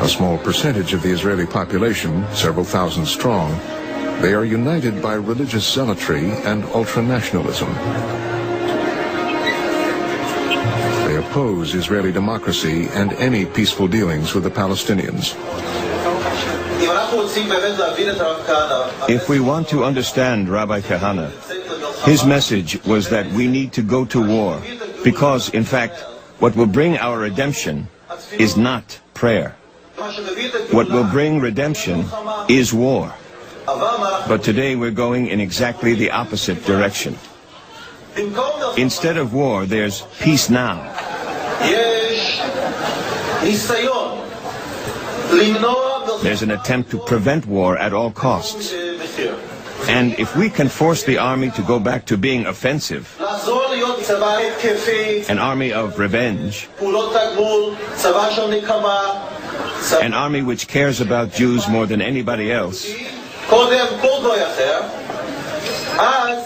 A small percentage of the Israeli population, several thousand strong, they are united by religious zealotry and ultranationalism. They oppose Israeli democracy and any peaceful dealings with the Palestinians. If we want to understand Rabbi Kahana, his message was that we need to go to war, because, in fact, what will bring our redemption is not prayer. What will bring redemption is war. But today we're going in exactly the opposite direction. Instead of war, there's peace now. There's an attempt to prevent war at all costs. And if we can force the army to go back to being offensive, an army of revenge, an army which cares about Jews more than anybody else,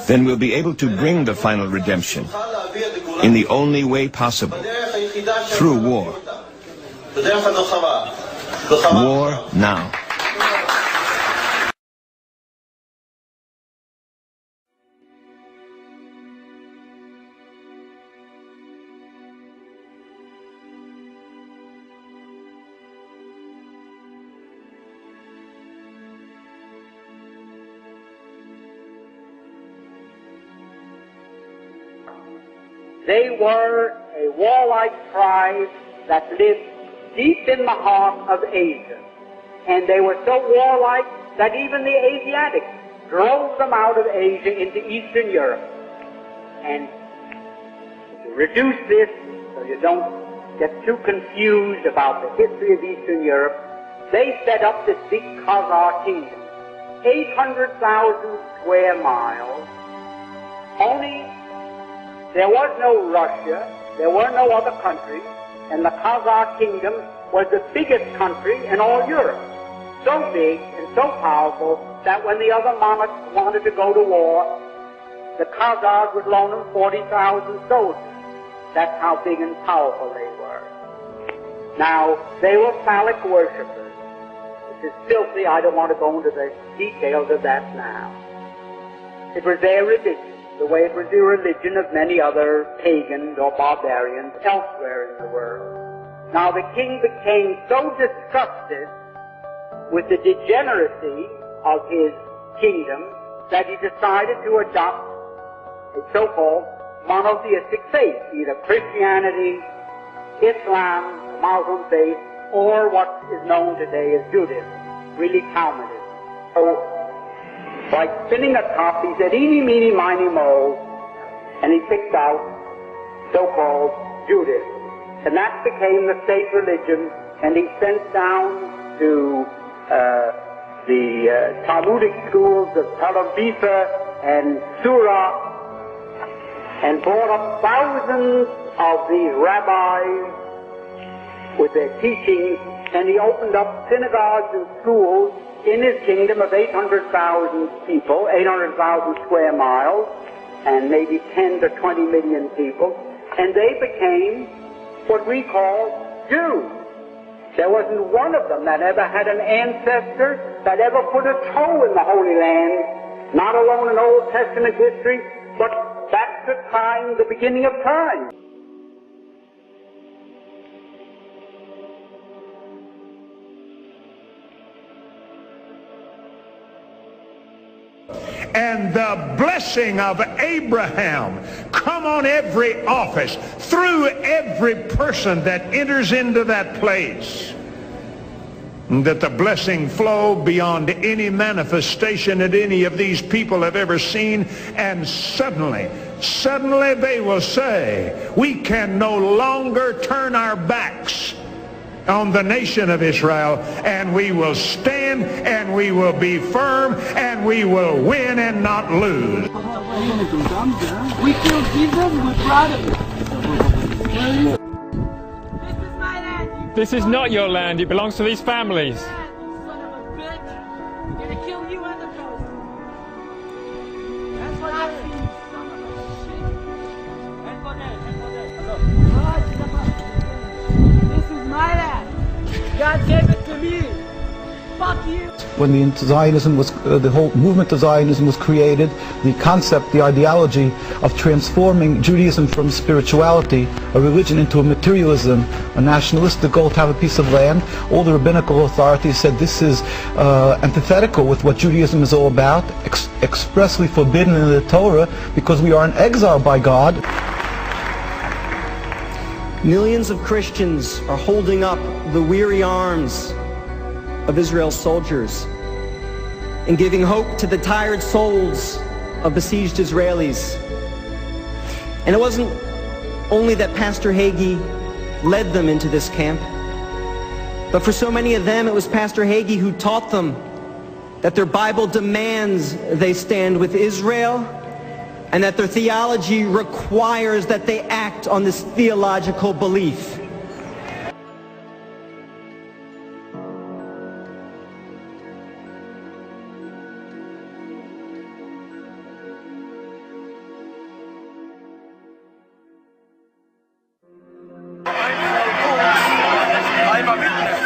then we'll be able to bring the final redemption in the only way possible, through war. War now. They were a warlike tribe that lived deep in the heart of Asia. And they were so warlike that even the Asiatics drove them out of Asia into Eastern Europe. And to reduce this so you don't get too confused about the history of Eastern Europe, they set up this big Khazar kingdom, 800,000 square miles. Only there was no Russia, there were no other countries, and the Khazar kingdom was the biggest country in all Europe. So big and so powerful that when the other monarchs wanted to go to war, the Khazars would loan them 40,000 soldiers. That's how big and powerful they were. Now, they were phallic worshippers, which is filthy. I don't want to go into the details of that now. It was their religion, the way it was the religion of many other pagans or barbarians elsewhere in the world. Now the king became so disgusted with the degeneracy of his kingdom that he decided to adopt a so-called monotheistic faith, either Christianity, Islam, the Muslim faith, or what is known today as Judaism, really Talmudism. So, like spinning a top, he said, eeny, meeny, miny, mo, and he picked out so-called Judaism. And that became the state religion, and he sent down to the Talmudic schools of Tel Aviv and Surah, and brought up thousands of these rabbis with their teachings, and he opened up synagogues and schools in his kingdom of 800,000 people, 800,000 square miles, and maybe 10 to 20 million people, and they became what we call Jews. There wasn't one of them that ever had an ancestor that ever put a toe in the Holy Land, not alone in Old Testament history, but back to time, the beginning of time. And the blessing of Abraham come on every office, through every person that enters into that place. And that the blessing flow beyond any manifestation that any of these people have ever seen. And suddenly they will say, we can no longer turn our backs on the nation of Israel, and we will stand, and we will be firm, and we will win and not lose. We killed Jesus, we're proud of it. This is not your land, it belongs to these families. You son of a bitch. I'm gonna kill you and the ghost. That's what I see, you son of a shit. This is my land. God gave it to me. Fuck you. When the whole movement of Zionism was created, the concept, the ideology of transforming Judaism from spirituality, a religion, into a materialism, a nationalistic goal to have a piece of land, all the rabbinical authorities said this is antithetical with what Judaism is all about, expressly forbidden in the Torah, because we are in exile by God. Millions of Christians are holding up the weary arms of Israel's soldiers and giving hope to the tired souls of besieged Israelis. And it wasn't only that Pastor Hagee led them into this camp, but for so many of them it was Pastor Hagee who taught them that their Bible demands they stand with Israel and that their theology requires that they act on this theological belief. I'm a witness.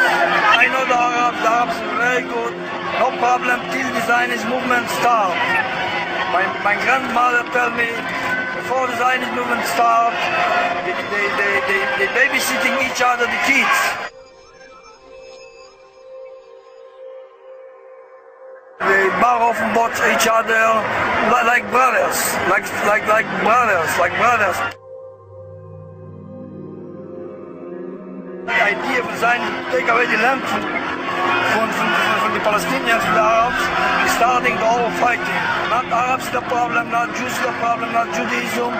I know the Arabs very good. No problem till the Zionist movement start. My grandmother told me before the Zionist movement start, they babysitting each other, the kids. They bar off and watch each other like brothers, like brothers. The idea of Zionism to take away the land from the Palestinians and the Arabs is starting the whole fighting. Not Arabs the problem, not Jews the problem, not Judaism,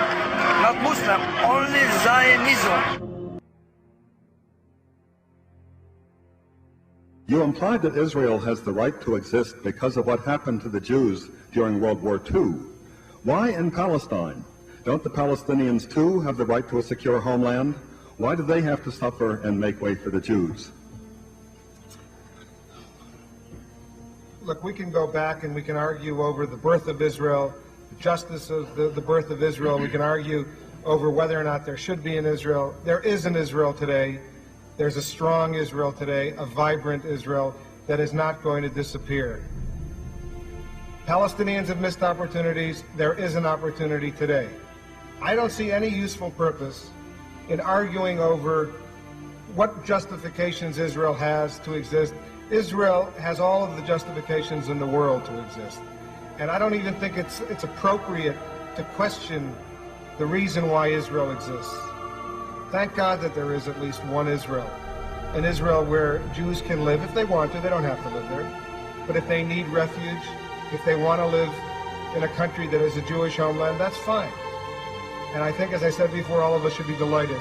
not Muslim, only Zionism. You implied that Israel has the right to exist because of what happened to the Jews during World War II. Why in Palestine? Don't the Palestinians too have the right to a secure homeland? Why do they have to suffer and make way for the Jews? Look, we can go back and we can argue over the birth of Israel, the justice of the birth of Israel. We can argue over whether or not there should be an Israel. There is an Israel today. There's a strong Israel today, a vibrant Israel that is not going to disappear. Palestinians have missed opportunities. There is an opportunity today. I don't see any useful purpose in arguing over what justifications Israel has to exist. Israel has all of the justifications in the world to exist. And I don't even think it's appropriate to question the reason why Israel exists. Thank God that there is at least one Israel. An Israel where Jews can live if they want to. They don't have to live there. But if they need refuge, if they want to live in a country that is a Jewish homeland, that's fine. And I think, as I said before, all of us should be delighted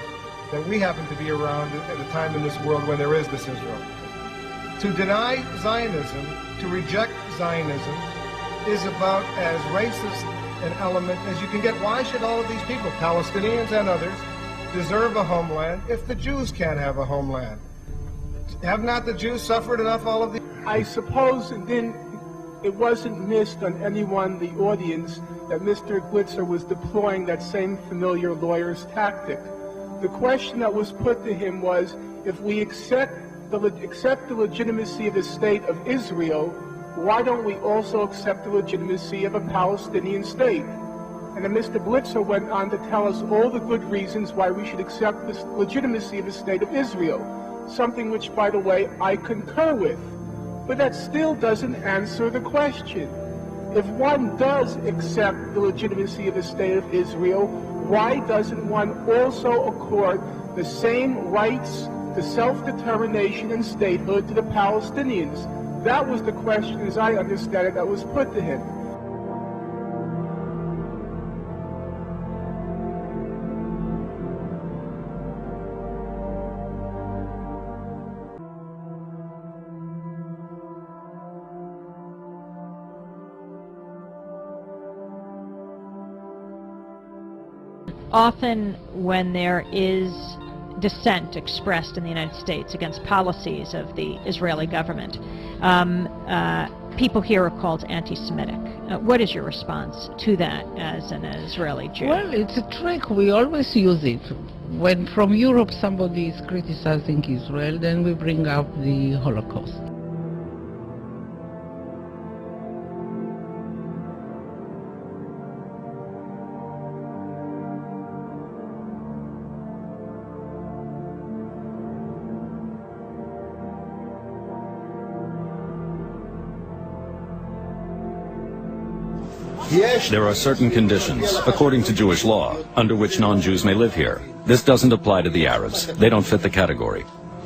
that we happen to be around at a time in this world when there is this Israel. To deny Zionism, to reject Zionism, is about as racist an element as you can get. Why should all of these people, Palestinians and others, deserve a homeland if the Jews can't have a homeland? Have not the Jews suffered enough all of these? I suppose it wasn't missed on anyone in the audience that Mr. Glitzer was deploying that same familiar lawyer's tactic. The question that was put to him was, if we accept the legitimacy of the state of Israel, why don't we also accept the legitimacy of a Palestinian state? And then Mr. Blitzer went on to tell us all the good reasons why we should accept the legitimacy of the state of Israel, something which, by the way, I concur with. But that still doesn't answer the question. If one does accept the legitimacy of the state of Israel, why doesn't one also accord the same rights to self-determination and statehood to the Palestinians? That was the question, as I understand it, that was put to him. Often when there is dissent expressed in the United States against policies of the Israeli government, people here are called anti-Semitic. What is your response to that as an Israeli Jew? Well, it's a trick. We always use it. when from Europe somebody is criticizing Israel, then we bring up the Holocaust. There are certain conditions, according to Jewish law, under which non-Jews may live here. This doesn't apply to the Arabs. They don't fit the category.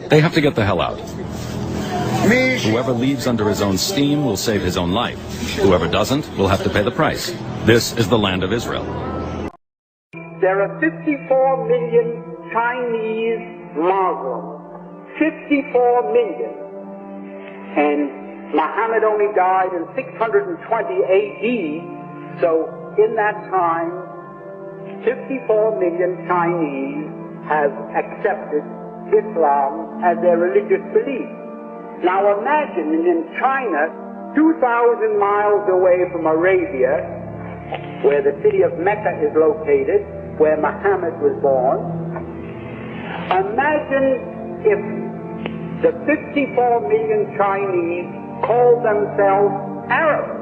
They have to get the hell out. Whoever leaves under his own steam will save his own life. Whoever doesn't will have to pay the price. This is the land of Israel. There are 54 million Chinese Muslims. 54 million. And Muhammad only died in 620 AD. So in that time, 54 million Chinese have accepted Islam as their religious belief. Now imagine in China, 2,000 miles away from Arabia, where the city of Mecca is located, where Muhammad was born. Imagine if the 54 million Chinese called themselves Arabs.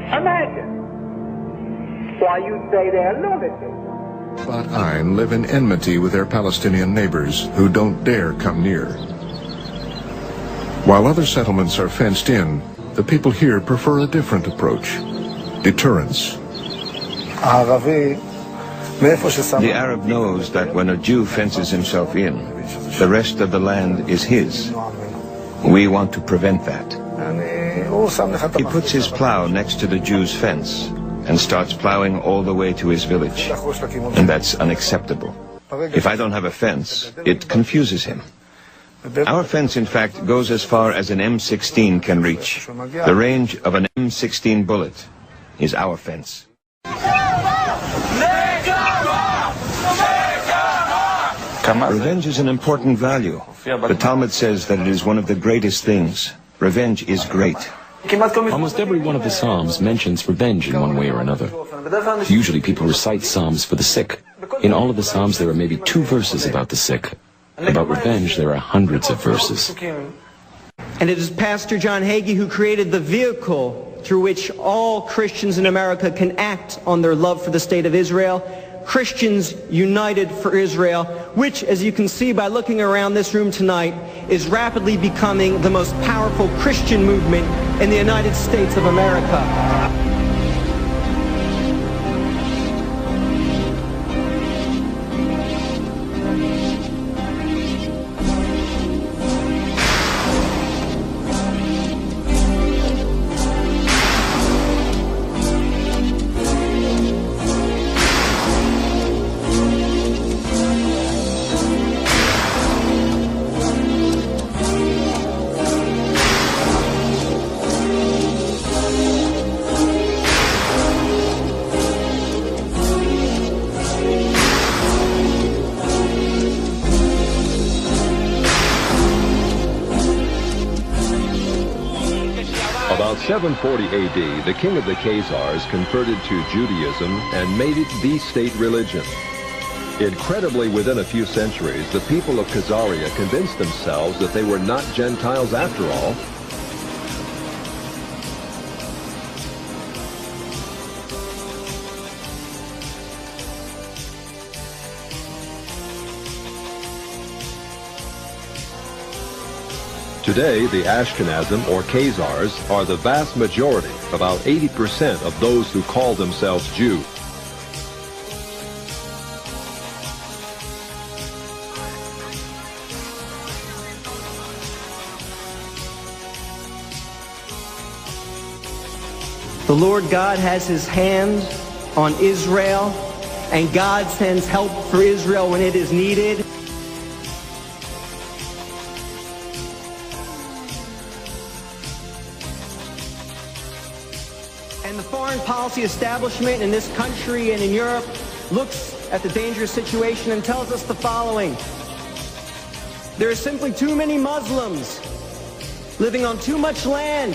Imagine. Why, you say they're lunatics. But Ain live in enmity with their Palestinian neighbors who don't dare come near. While other settlements are fenced in, the people here prefer a different approach: deterrence. The Arab knows that when a Jew fences himself in, the rest of the land is his. We want to prevent that. He puts his plow next to the Jew's fence and starts plowing all the way to his village. And that's unacceptable. If I don't have a fence, it confuses him. Our fence, in fact, goes as far as an M16 can reach. The range of an M16 bullet is our fence. Revenge is an important value. The Talmud says that it is one of the greatest things. Revenge is great. Almost every one of the Psalms mentions revenge in one way or another. Usually people recite Psalms for the sick. In all of the Psalms there are maybe 2 verses about the sick. About revenge there are hundreds of verses. And it is Pastor John Hagee who created the vehicle through which all Christians in America can act on their love for the state of Israel. Christians United for Israel, which, as you can see by looking around this room tonight, is rapidly becoming the most powerful Christian movement in the United States of America. About 740 AD, the king of the Khazars converted to Judaism and made it the state religion. Incredibly, within a few centuries, the people of Khazaria convinced themselves that they were not Gentiles after all. Today, the Ashkenazim, or Khazars, are the vast majority, about 80% of those who call themselves Jew. The Lord God has his hand on Israel, and God sends help for Israel when it is needed. And the foreign policy establishment in this country and in Europe looks at the dangerous situation and tells us the following. There are simply too many Muslims living on too much land,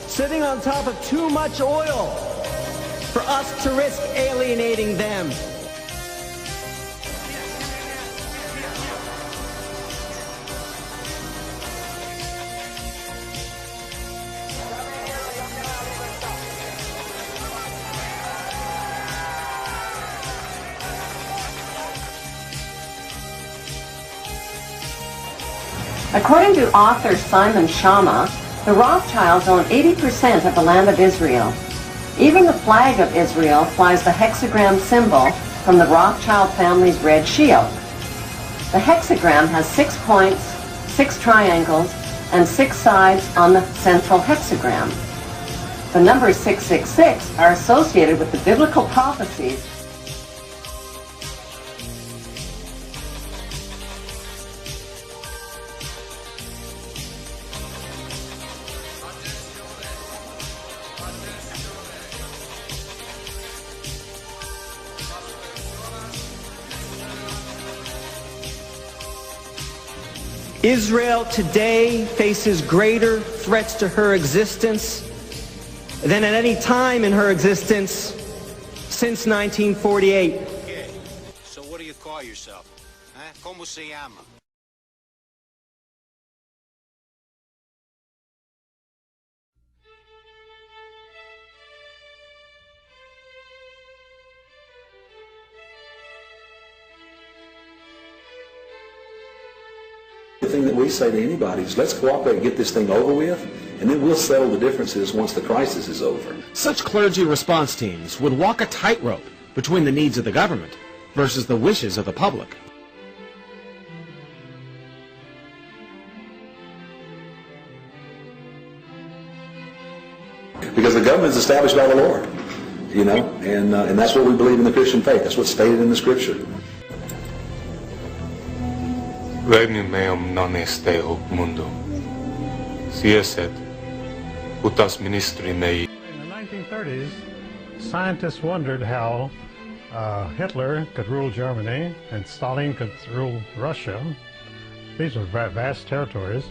sitting on top of too much oil for us to risk alienating them. According to author Simon Schama, the Rothschilds own 80% of the land of Israel. Even the flag of Israel flies the hexagram symbol from the Rothschild family's red shield. The hexagram has 6 points, 6 triangles, and 6 sides on the central hexagram. The numbers 666 are associated with the biblical prophecies Israel today faces greater threats to her existence than at any time in her existence since 1948. Okay, so what do you call yourself? Huh? ¿Cómo se llama? The thing that we say to anybody is let's cooperate and get this thing over with, and then we'll settle the differences once the crisis is over. Such clergy response teams would walk a tightrope between the needs of the government versus the wishes of the public. Because the government is established by the Lord, you know, and that's what we believe in the Christian faith. That's what's stated in the Scripture. Regnum meum non est hoc mundo. Si esset, utas ministri mei. In the 1930s, scientists wondered how Hitler could rule Germany and Stalin could rule Russia. These were vast territories.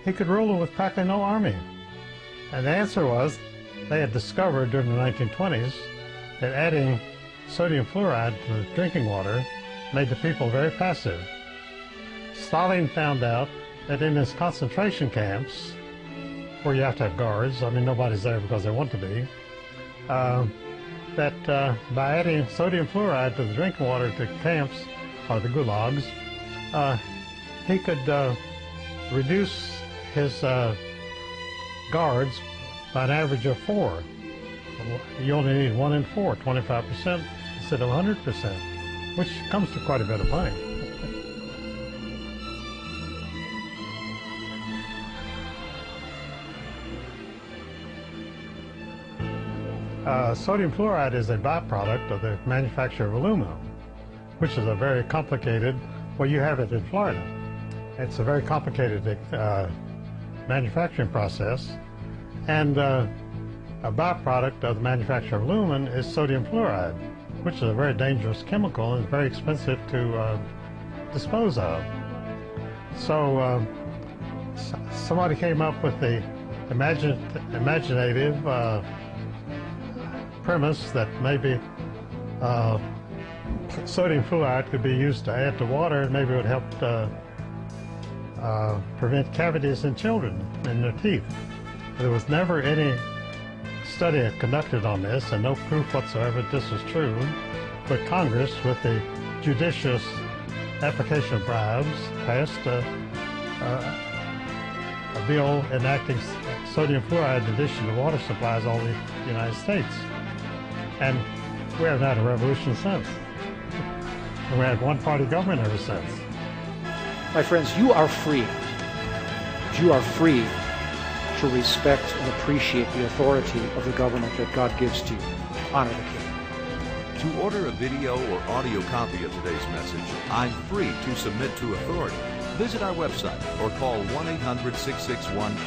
He could rule them with practically no army. And the answer was they had discovered during the 1920s that adding sodium fluoride to the drinking water made the people very passive. Stalin found out that in his concentration camps, where you have to have guards, I mean nobody's there because they want to be, that by adding sodium fluoride to the drinking water to camps, or the gulags, he could reduce his guards by an average of 4. You only need 1 in 4, 25% instead of 100%, which comes to quite a bit of money. Sodium fluoride is a byproduct of the manufacture of aluminum, which is a very complicated, well, you have it in Florida. It's a very complicated manufacturing process, and a byproduct of the manufacture of aluminum is sodium fluoride, which is a very dangerous chemical and very expensive to dispose of. So somebody came up with the imaginative premise that maybe sodium fluoride could be used to add to water, and maybe it would help prevent cavities in children in their teeth. There was never any study conducted on this, and no proof whatsoever that this was true, but Congress, with the judicious application of bribes, passed a bill enacting sodium fluoride addition to water supplies all over the United States. And we haven't had a revolution since. And we had one-party government ever since. My friends, you are free. You are free to respect and appreciate the authority of the government that God gives to you. Honor the King. To order a video or audio copy of today's message, I'm free to submit to authority. Visit our website or call 1-800-661.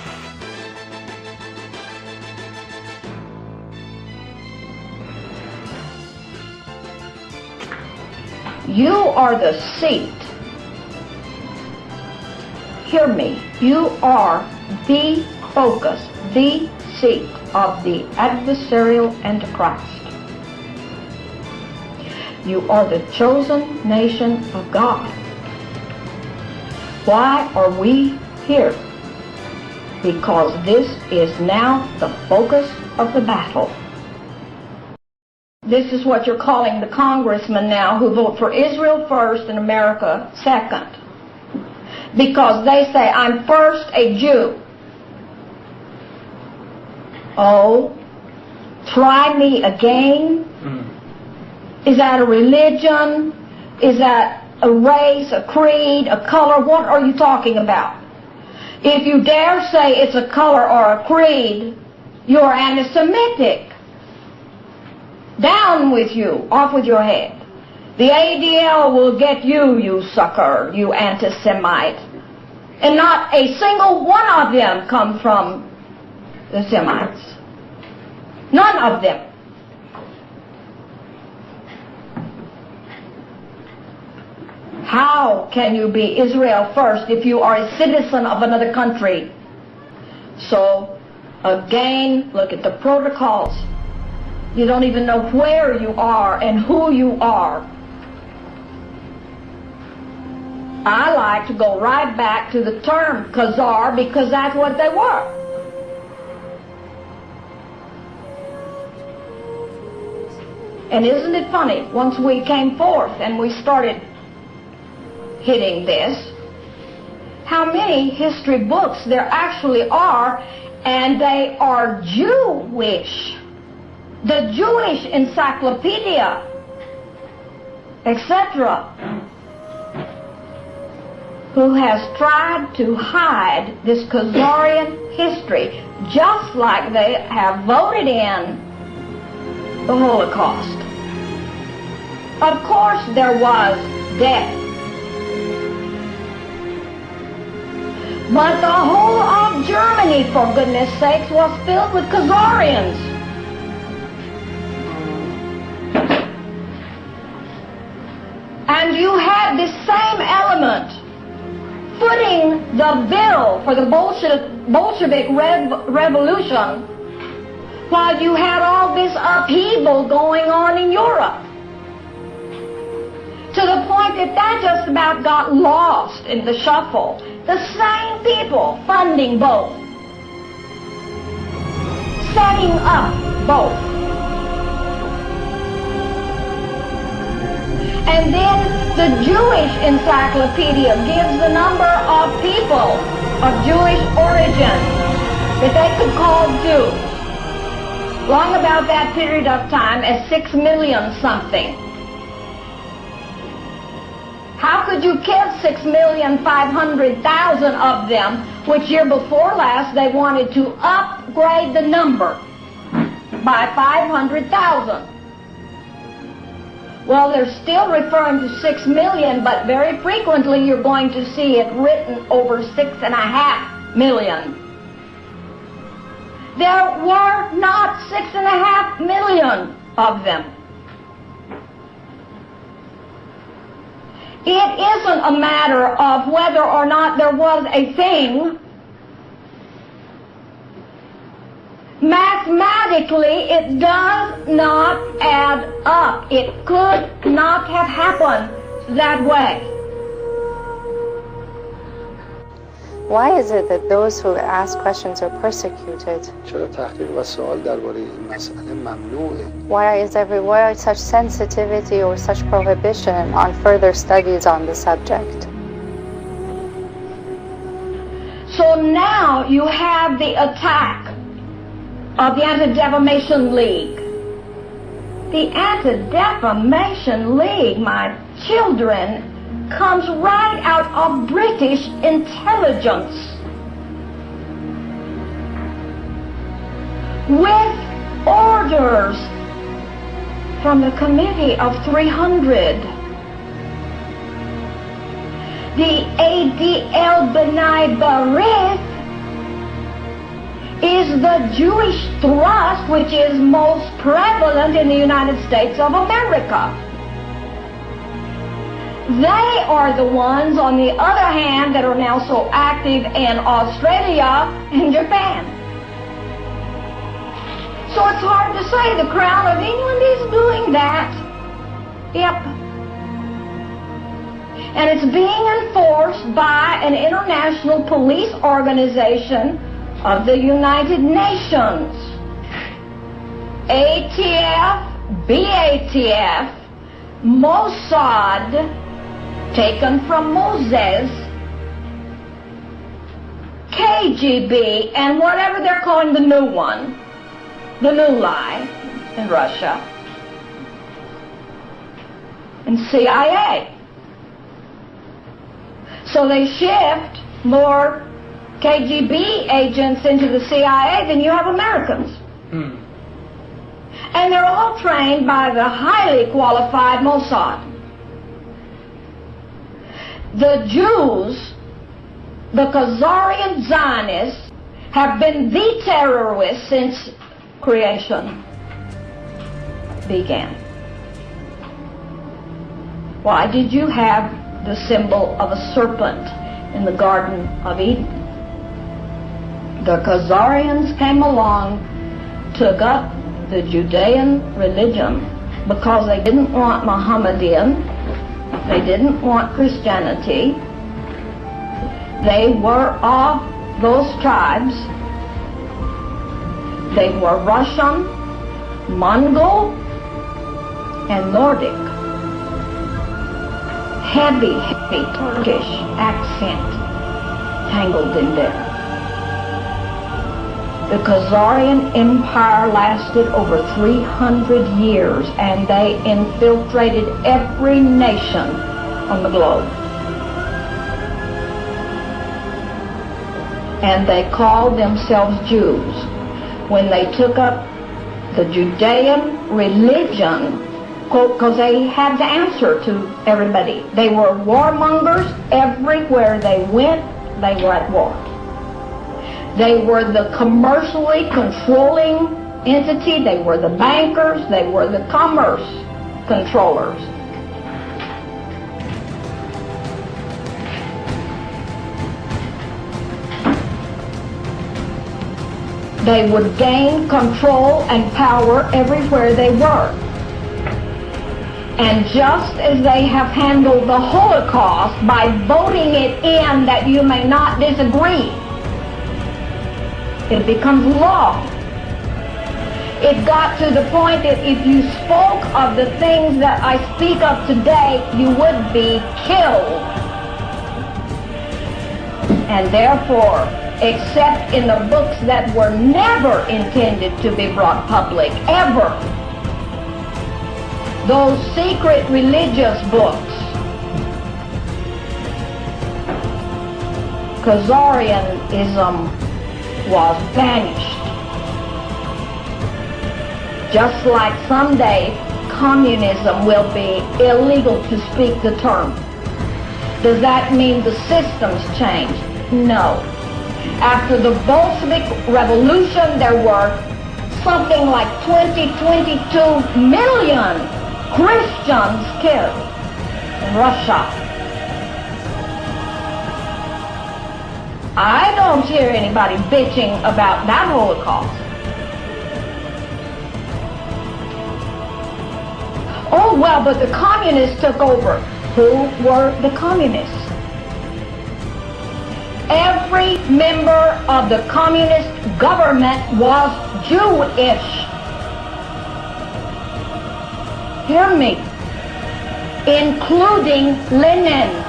You are the seat. Hear me. You are the focus, the seat of the adversarial Antichrist. You are the chosen nation of God. Why are we here? Because this is now the focus of the battle. This is what you're calling the congressmen now who vote for Israel first and America second. because they say, I'm first a Jew. Oh, try me again? Is that a religion? Is that a race, a creed, a color? What are you talking about? If you dare say it's a color or a creed, you're anti-Semitic. Down with you, off with your head. The ADL will get you, you sucker, you anti-Semite. And not a single one of them come from the Semites. None of them. How can you be Israel first if you are a citizen of another country? So, again, look at the protocols. You don't even know where you are and who you are. I like to go right back to the term Khazar because that's what they were. And isn't it funny, once we came forth and we started hitting this, how many history books there actually are, and they are Jewish. The Jewish Encyclopedia, etc., who has tried to hide this Khazarian history, just like they have voted in the Holocaust. Of course there was death. But the whole of Germany, for goodness sakes, was filled with Khazarians. And you had this same element footing the bill for the Bolshevik revolution while you had all this upheaval going on in Europe. To the point that just about got lost in the shuffle. The same people funding both, setting up both. And then the Jewish Encyclopedia gives the number of people of Jewish origin that they could call Jews. Long about that period of time as 6 million something. How could you kill 6,500,000 of them, which year before last they wanted to upgrade the number by 500,000? Well, they're still referring to 6 million, but very frequently you're going to see it written over 6.5 million. There were not 6.5 million of them. It isn't a matter of whether or not there was a thing. Mathematically, it does not add up. It could not have happened that way. Why is it that those who ask questions are persecuted? Why are such sensitivity or such prohibition on further studies on the subject? So now you have the attack of the Anti-Defamation League. The Anti-Defamation League, my children, comes right out of British intelligence with orders from the Committee of 300. The ADL B'nai B'rith is the Jewish thrust which is most prevalent in the United States of America. They are the ones, on the other hand, that are now so active in Australia and Japan. So it's hard to say the Crown of England is doing that. Yep. And it's being enforced by an international police organization of the United Nations. ATF, BATF, Mossad, taken from Moses, KGB and whatever they're calling the new one, the new lie in Russia, and CIA. So they shift more KGB agents into the CIA than you have Americans. And they're all trained by the highly qualified Mossad. The Jews, the Khazarian Zionists, have been the terrorists since creation began. Why did you have the symbol of a serpent in the Garden of Eden? The Khazarians came along, took up the Judean religion because they didn't want Mohammedan, they didn't want Christianity. They were of those tribes. They were Russian, Mongol, and Nordic. Heavy Turkish accent tangled in there. The Khazarian Empire lasted over 300 years, and they infiltrated every nation on the globe. And they called themselves Jews. When they took up the Judean religion, because they had to answer to everybody. They were warmongers. Everywhere they went, they were at war. They were the commercially controlling entity. They were the bankers. They were the commerce controllers. They would gain control and power everywhere they were. And just as they have handled the Holocaust by voting it in that you may not disagree, it becomes law. It got to the point that if you spoke of the things that I speak of today, you would be killed. And therefore, except in the books that were never intended to be brought public, ever, those secret religious books, Khazarianism was banished. Just like someday communism will be illegal to speak the term. Does that mean the systems changed? No. After the Bolshevik Revolution, there were something like 22 million Christians killed in Russia. I don't hear anybody bitching about that Holocaust. Oh, well, but the communists took over. Who were the communists? Every member of the communist government was Jewish. Hear me. Including Lenin.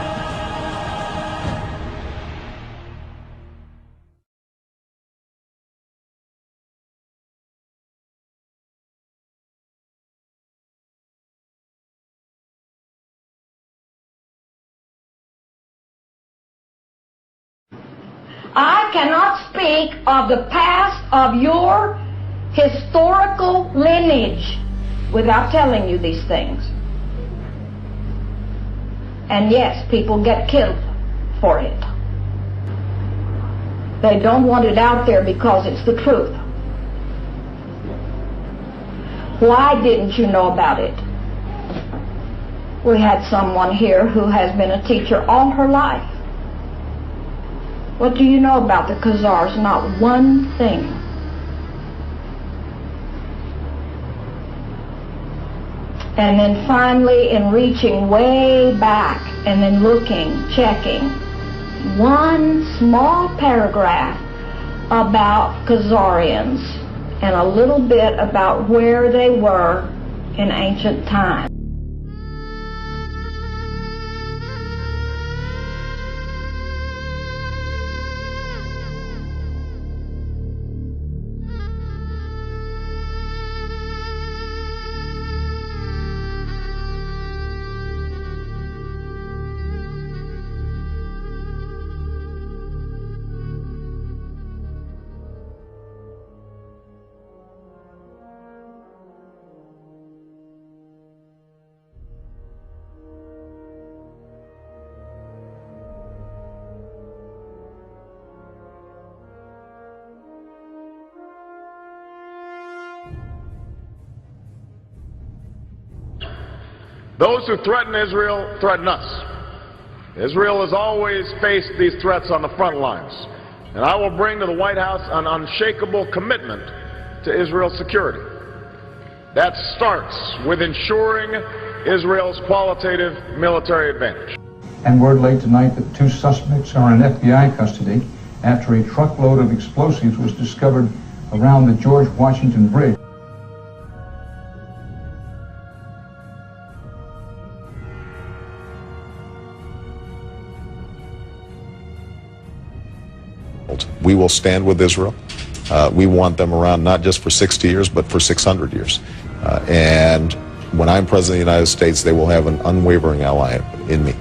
I cannot speak of the past of your historical lineage without telling you these things. And yes, people get killed for it. They don't want it out there because it's the truth. Why didn't you know about it? We had someone here who has been a teacher all her life. What do you know about the Khazars? Not one thing. And then finally, in reaching way back and then looking, checking, one small paragraph about Khazarians and a little bit about where they were in ancient times. Those who threaten Israel threaten us. Israel has always faced these threats on the front lines, and I will bring to the White House an unshakable commitment to Israel's security. That starts with ensuring Israel's qualitative military advantage. And word late tonight that 2 suspects are in FBI custody after a truckload of explosives was discovered around the George Washington Bridge. We will stand with Israel. We want them around not just for 60 years, but for 600 years. And when I'm President of the United States, they will have an unwavering ally in me.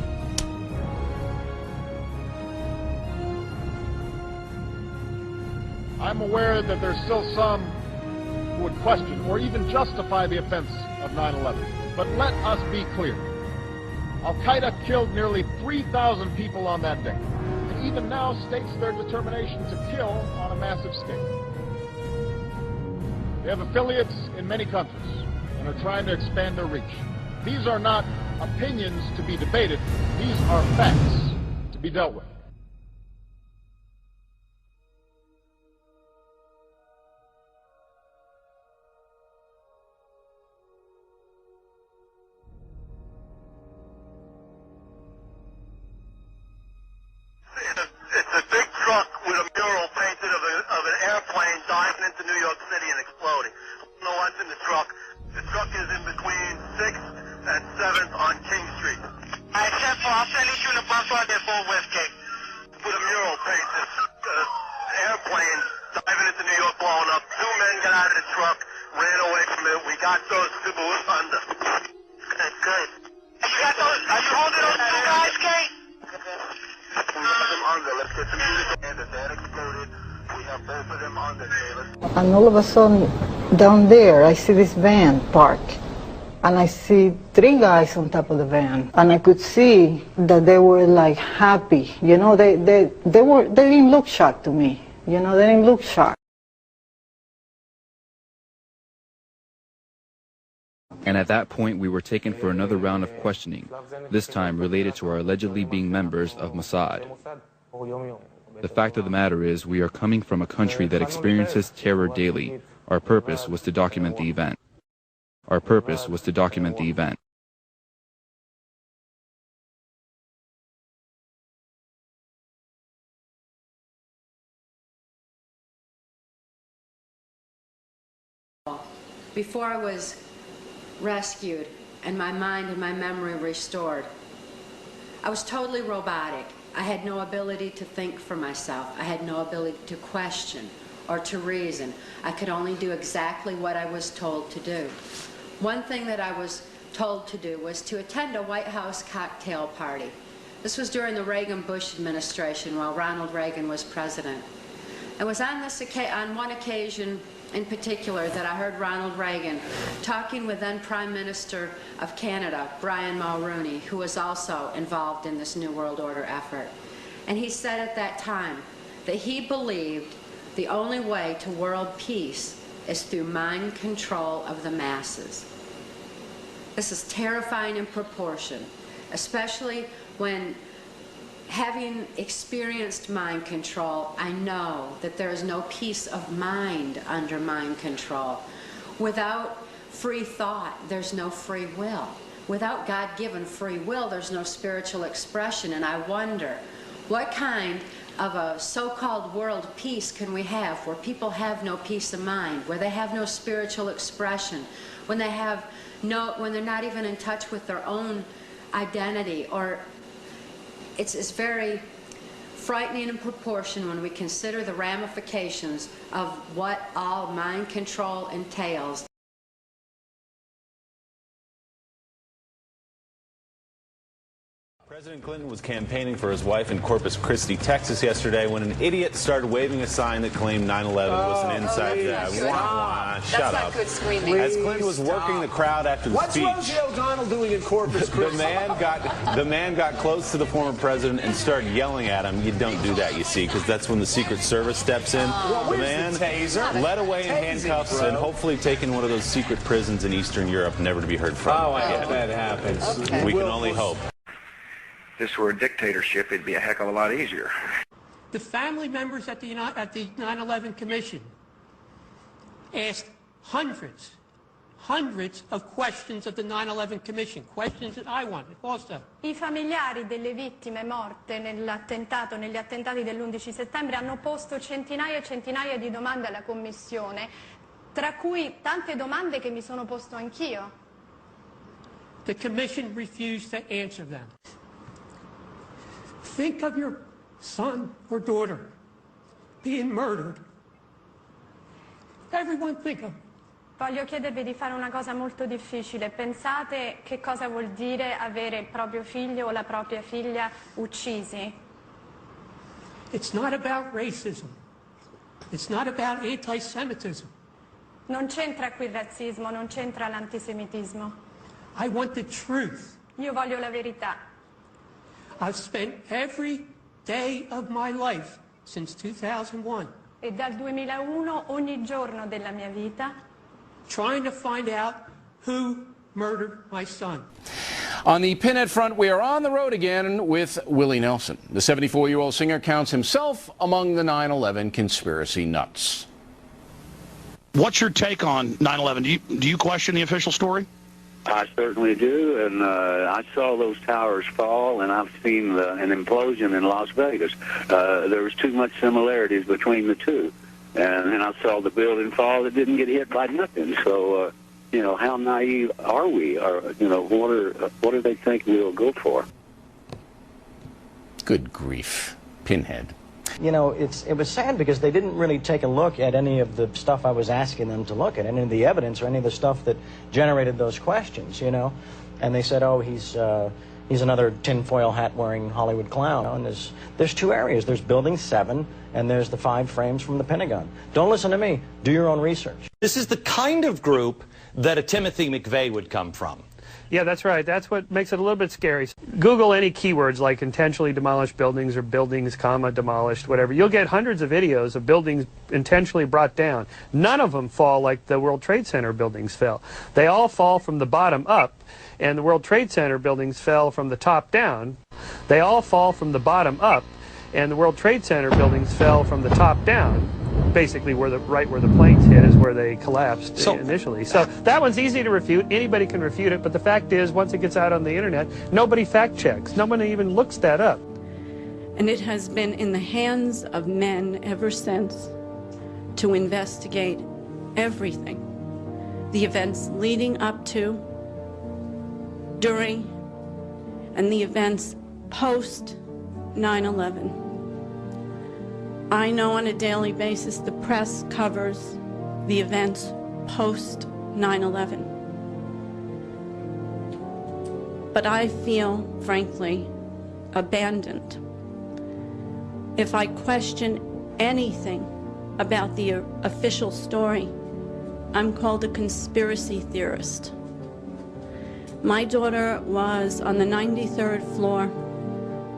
I'm aware that there's still some who would question or even justify the offense of 9/11. But let us be clear. Al-Qaeda killed nearly 3,000 people on that day. And even now states their determination to kill on a massive scale. They have affiliates in many countries and are trying to expand their reach. These are not opinions to be debated. These are facts to be dealt with. It's a big truck with a mural painted of an airplane diving into New York City and exploding. I don't know what's in the truck. The truck is in between 6th and 7th on King Street. Except for, I'll send you in a bus right there for Westgate. With a mural painted. Airplane diving into New York blowing up. 2 men got out of the truck, ran away from it. We got those 2 under. Good. You got those? Are you holding those 2 guys, Kate? We have them under. Let's get some music and that exploded. We have both of them under there. And all of a sudden, down there, I see this van parked. And I see 3 guys on top of the van. And I could see that they were like happy. You know, they didn't look shocked to me. You know, they didn't look shocked. And at that point, we were taken for another round of questioning, this time related to our allegedly being members of Mossad. The fact of the matter is, we are coming from a country that experiences terror daily. Our purpose was to document the event. Our purpose was to document the event. Before I was rescued and my mind and my memory restored, I was totally robotic. I had no ability to think for myself. I had no ability to question or to reason. I could only do exactly what I was told to do. One thing that I was told to do was to attend a White House cocktail party. This was during the Reagan-Bush administration while Ronald Reagan was president. It was on one occasion in particular that I heard Ronald Reagan talking with then Prime Minister of Canada, Brian Mulroney, who was also involved in this New World Order effort. And he said at that time that he believed the only way to world peace is through mind control of the masses. This is terrifying in proportion, especially when, having experienced mind control, I know that there is no peace of mind under mind control. Without free thought, there's no free will. Without God-given free will, there's no spiritual expression. And I wonder, what kind of a so-called world peace can we have where people have no peace of mind, where they have no spiritual expression, when they have when they're not even in touch with their own identity? Or it's very frightening in proportion when we consider the ramifications of what all mind control entails. President Clinton was campaigning for his wife in Corpus Christi, Texas yesterday when an idiot started waving a sign that claimed 9/11 was an inside job. Shut up. Good screaming. As Clinton was working the crowd after the speech, What's Rosie O'Donnell doing in Corpus Christi? the man got close to the former president and started yelling at him. You don't do that, you see, because that's when the Secret Service steps in. The man led away in handcuffs and hopefully taken one of those secret prisons in Eastern Europe, never to be heard from. Oh, I hope that happens. Okay. We can only hope. If this were a dictatorship, it'd be a heck of a lot easier. The family members at the 9/11 Commission asked hundreds of questions of the 9/11 Commission, questions that I wanted also. I familiari delle vittime morte negli attentati dell'11 settembre hanno posto centinaia e centinaia di domande alla Commissione, tra cui tante domande che mi sono posto anch'io. The Commission refused to answer them. Think of your son or daughter being murdered. Everyone think of it. Voglio chiedervi di fare una cosa molto difficile. Pensate che cosa vuol dire avere il proprio figlio o la propria figlia uccisi. It's not about racism. It's not about anti-Semitism. Non c'entra qui il razzismo, non c'entra l'antisemitismo. I want the truth. Io voglio la verità. I've spent every day of my life since 2001 E dal 2001 ogni giorno della mia vita trying to find out who murdered my son. On the Pinhead front, we are on the road again with Willie Nelson. The 74-year-old singer counts himself among the 9/11 conspiracy nuts. What's your take on 9/11? Do you question the official story? I certainly do, and I saw those towers fall, and I've seen an implosion in Las Vegas. There was too much similarities between the two, and then I saw the building fall that didn't get hit by nothing. So, you know, how naive are we? Or, you know, what do they think we'll go for? Good grief, Pinhead. You know, it was sad because they didn't really take a look at any of the stuff I was asking them to look at, any of the evidence or any of the stuff that generated those questions, you know. And they said, oh, he's another tinfoil hat-wearing Hollywood clown. And there's two areas. There's Building 7, and there's the 5 frames from the Pentagon. Don't listen to me. Do your own research. This is the kind of group that a Timothy McVeigh would come from. Yeah, that's right. That's what makes it a little bit scary. Google any keywords like intentionally demolished buildings or buildings, demolished, whatever. You'll get hundreds of videos of buildings intentionally brought down. None of them fall like the World Trade Center buildings fell. They all fall from the bottom up, and the World Trade Center buildings fell from the top down. They all fall from the bottom up, and the World Trade Center buildings fell from the top down. Basically, right where the planes hit is where they collapsed initially. So that one's easy to refute. Anybody can refute it. But the fact is, once it gets out on the internet, nobody fact checks. Nobody even looks that up. And it has been in the hands of men ever since to investigate everything. The events leading up to, during, and the events post 9/11. I know on a daily basis the press covers the events post 9/11. But I feel, frankly, abandoned. If I question anything about the official story, I'm called a conspiracy theorist. My daughter was on the 93rd floor.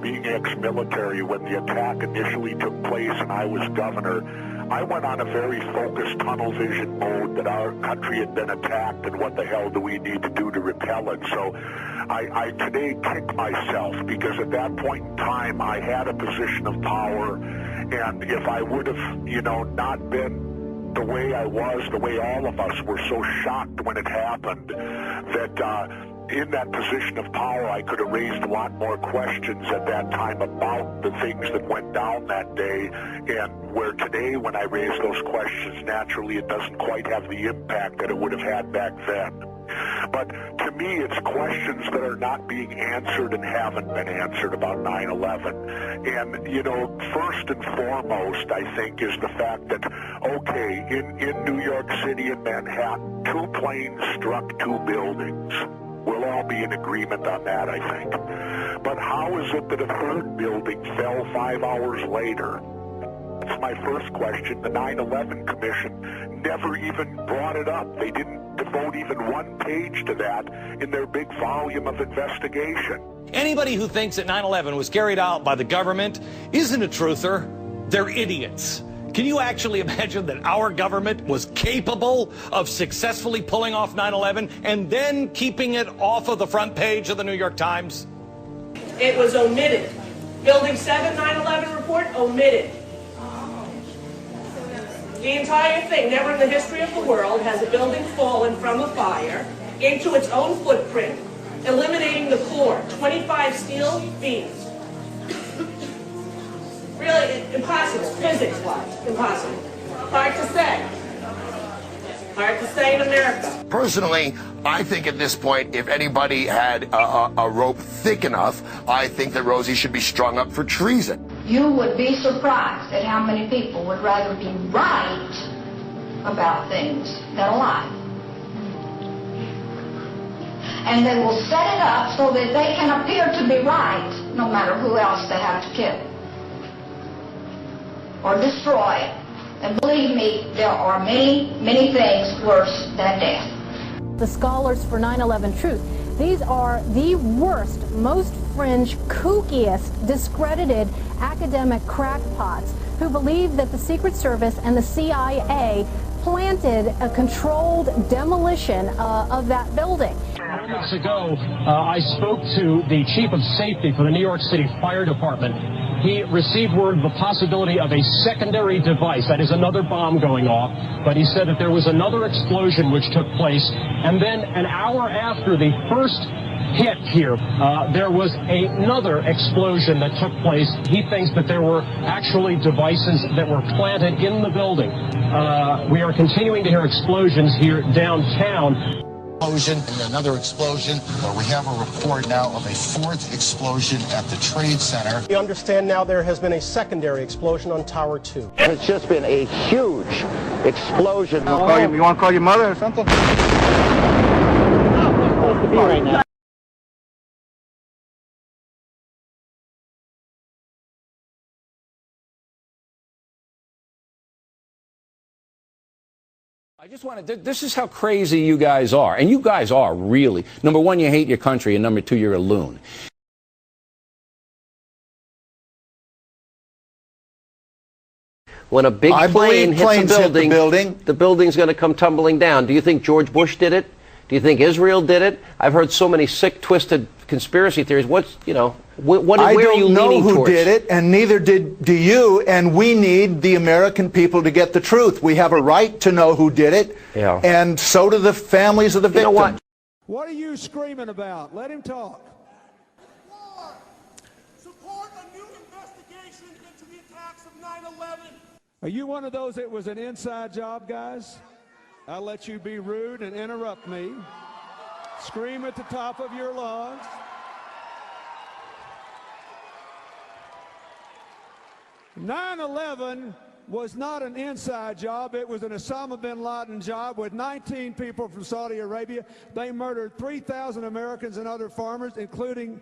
Being ex-military, when the attack initially took place and I was governor, I went on a very focused tunnel vision mode that our country had been attacked and what the hell do we need to do to repel it. So I today kick myself because at that point in time I had a position of power, and if I would have, you know, not been the way I was, the way all of us were so shocked when it happened, that in that position of power, I could have raised a lot more questions at that time about the things that went down that day, and where today, when I raise those questions, naturally it doesn't quite have the impact that it would have had back then. But to me, it's questions that are not being answered and haven't been answered about 9/11. And, you know, first and foremost, I think, is the fact that, okay, in New York City and Manhattan, 2 planes struck 2 buildings. We'll all be in agreement on that, I think. But how is it that a third building fell 5 hours later? That's my first question. The 9/11 Commission never even brought it up. They didn't devote even one page to that in their big volume of investigation. Anybody who thinks that 9/11 was carried out by the government isn't a truther. They're idiots. Can you actually imagine that our government was capable of successfully pulling off 9/11 and then keeping it off of the front page of the New York Times? It was omitted. Building 7 9/11 report omitted. The entire thing, never in the history of the world has a building fallen from a fire into its own footprint, eliminating the core, 25 steel beams. Really, impossible, physics-wise, impossible. Hard to say. Hard to say in America. Personally, I think at this point, if anybody had a rope thick enough, I think that Rosie should be strung up for treason. You would be surprised at how many people would rather be right about things than lie. And they will set it up so that they can appear to be right, no matter who else they have to kill or destroy. And believe me, there are many, many things worse than death. The scholars for 9/11 Truth, these are the worst, most fringe, kookiest, discredited academic crackpots who believe that the Secret Service and the CIA planted a controlled demolition of that building. Moments ago, I spoke to the chief of safety for the New York City Fire Department. He received word of the possibility of a secondary device, that is another bomb going off, but he said that there was another explosion which took place, and then an hour after the first hit here, there was another explosion that took place. He thinks that there were actually devices that were planted in the building. We are continuing to hear explosions here downtown. Explosion and another explosion. We have a report now of a fourth explosion at the Trade Center. We understand now there has been a secondary explosion on Tower 2. It's just been a huge explosion. You want to call your mother or something? No, I'm supposed to be right now. I just want to, this is how crazy you guys are. And you guys are really, number one, you hate your country, and number two, you're a loon. When a big plane hits a building, the building's going to come tumbling down. Do you think George Bush did it? Do you think Israel did it? I've heard so many sick, twisted conspiracy theories. What's, you know, where are you leaning towards? I don't know who did it, and neither do you, and we need the American people to get the truth. We have a right to know who did it, and so do the families of the victims. You know what are you screaming about? Let him talk. Support a new investigation into the attacks of 9/11. Are you one of those that was an inside job, guys? I'll let you be rude and interrupt me. Scream at the top of your lungs. "9/11 was not an inside job. It was an Osama bin Laden job with 19 people from Saudi Arabia. They murdered 3,000 Americans and other farmers, including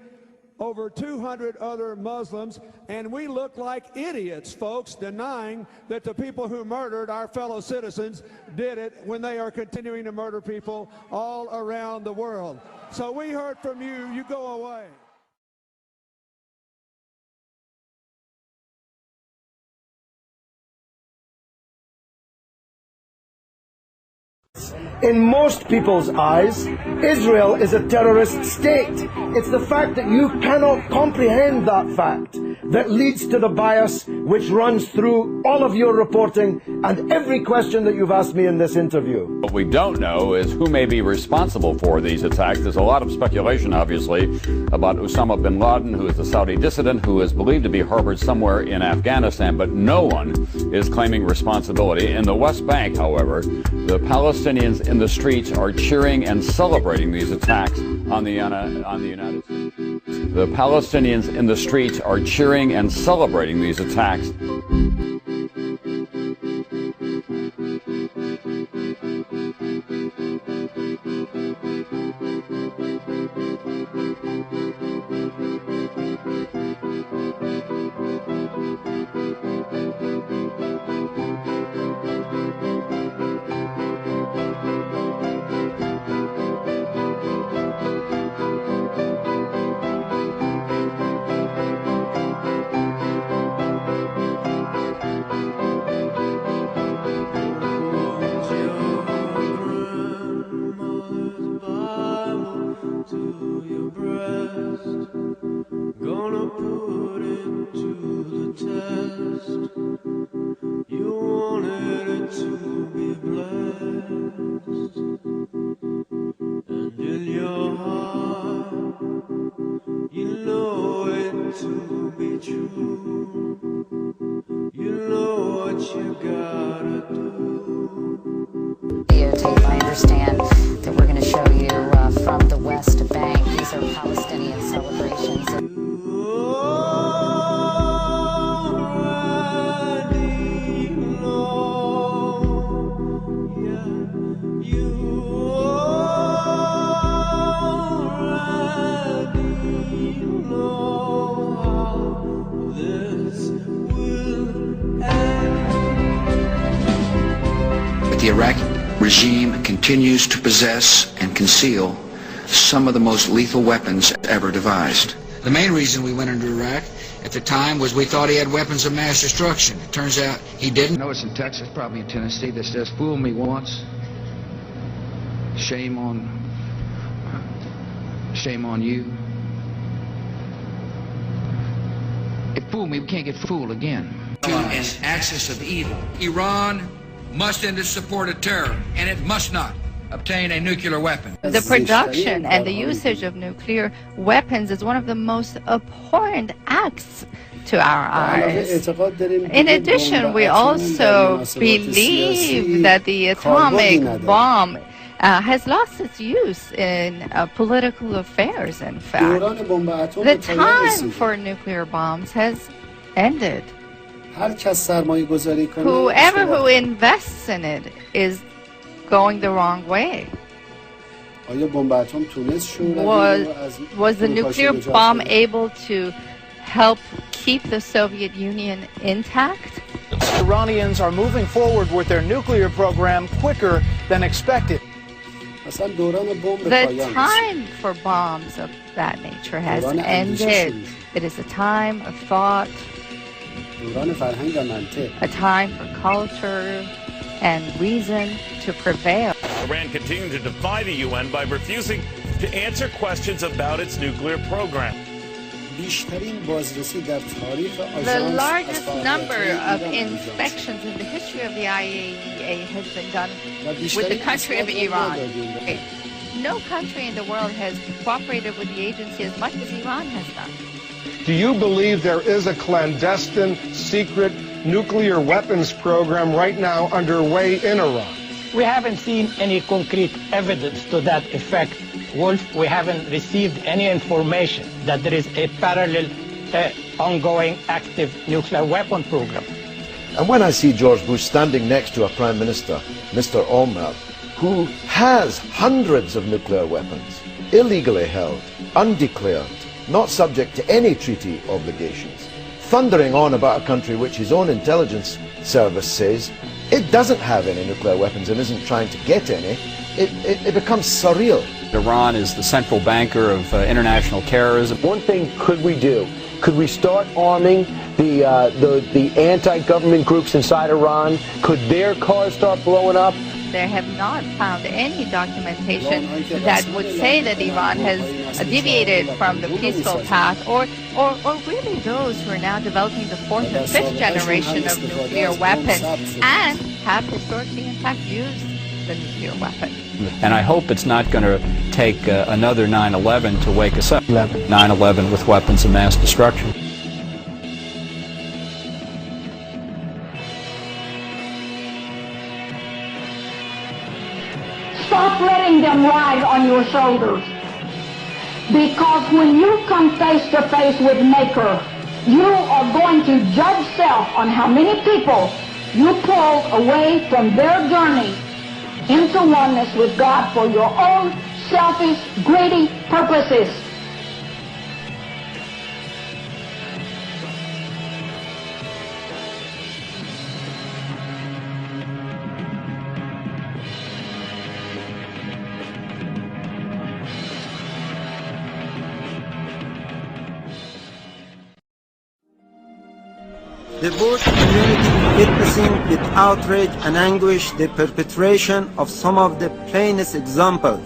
over 200 other Muslims, and we look like idiots, folks, denying that the people who murdered our fellow citizens did it when they are continuing to murder people all around the world. So we heard from you. You go away." In most people's eyes, Israel is a terrorist state. It's the fact that you cannot comprehend that fact that leads to the bias which runs through all of your reporting and every question that you've asked me in this interview. What we don't know is who may be responsible for these attacks. There's a lot of speculation, obviously, about Osama bin Laden, who is a Saudi dissident who is believed to be harbored somewhere in Afghanistan, but no one is claiming responsibility. In the West Bank, however, the Palestinians in the streets are cheering and celebrating these attacks on the United States. The Palestinians in the streets are cheering and celebrating these attacks. You wanted it to be blessed, and in your heart you know it to be true. You know what you gotta do. Videotape, I understand, that we're going to show you from the West Bank. These are Palestinian celebrations. The Iraqi regime continues to possess and conceal some of the most lethal weapons ever devised. The main reason we went into Iraq at the time was we thought he had weapons of mass destruction. It turns out he didn't. I know it's in Texas, probably in Tennessee. That says, "Fool me once, shame on you." If fool me, we can't get fooled again. An axis of evil. Iran must end its support of terror, and it must not obtain a nuclear weapon. The production and the usage of nuclear weapons is one of the most abhorrent acts to our eyes. In addition, we also believe that the atomic bomb has lost its use in political affairs, in fact. The time for nuclear bombs has ended. Whoever who invests in it is going the wrong way. Was the nuclear bomb able to help keep the Soviet Union intact? Iranians are moving forward with their nuclear program quicker than expected. The time for bombs of that nature has ended. It is a time of thought, a time for culture and reason to prevail. Iran continued to defy the UN by refusing to answer questions about its nuclear program. The largest number of inspections in the history of the IAEA has been done with the country of Iran. No country in the world has cooperated with the agency as much as Iran has done. Do you believe there is a clandestine, secret nuclear weapons program right now underway in Iran? We haven't seen any concrete evidence to that effect, Wolf. We haven't received any information that there is a parallel, ongoing, active nuclear weapon program. And when I see George Bush standing next to a Prime Minister, Mr. Olmert, who has hundreds of nuclear weapons, illegally held, undeclared, not subject to any treaty obligations, thundering on about a country which his own intelligence service says it doesn't have any nuclear weapons and isn't trying to get any, it becomes surreal. Iran is the central banker of international terrorism. One thing could we do? Could we start arming the anti-government groups inside Iran? Could their cars start blowing up? They have not found any documentation that would say that Iran has deviated from the peaceful path, or really those who are now developing the fourth and fifth generation of nuclear weapons and have historically, in fact, used the nuclear weapon. And I hope it's not going to take another 9/11 to wake us up. 9/11 with weapons of mass destruction. Stop letting them ride on your shoulders. Because when you come face to face with Maker, you are going to judge self on how many people you pulled away from their journey into oneness with God for your own selfish, greedy purposes. The Bush community witnessing with outrage and anguish the perpetration of some of the plainest examples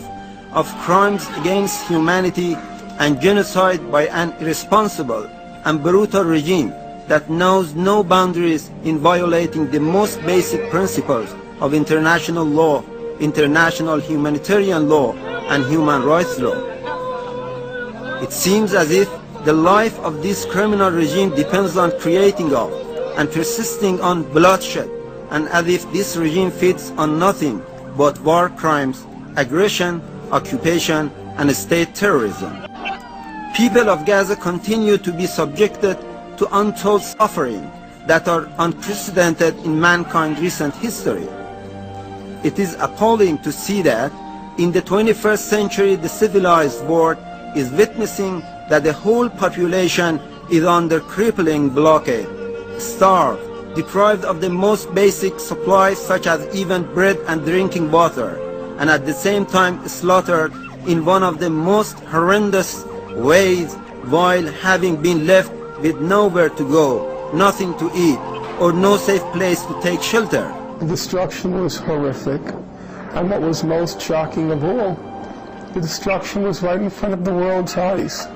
of crimes against humanity and genocide by an irresponsible and brutal regime that knows no boundaries in violating the most basic principles of international law, international humanitarian law, and human rights law. It seems as if the life of this criminal regime depends on creating of and persisting on bloodshed, and as if this regime feeds on nothing but war crimes, aggression, occupation, and state terrorism. People of Gaza continue to be subjected to untold suffering that are unprecedented in mankind's recent history. It is appalling to see that in the 21st century the civilized world is witnessing that the whole population is under crippling blockade, starved, deprived of the most basic supplies such as even bread and drinking water, and at the same time slaughtered in one of the most horrendous ways while having been left with nowhere to go, nothing to eat, or no safe place to take shelter. The destruction was horrific, and what was most shocking of all, the destruction was right in front of the world's eyes.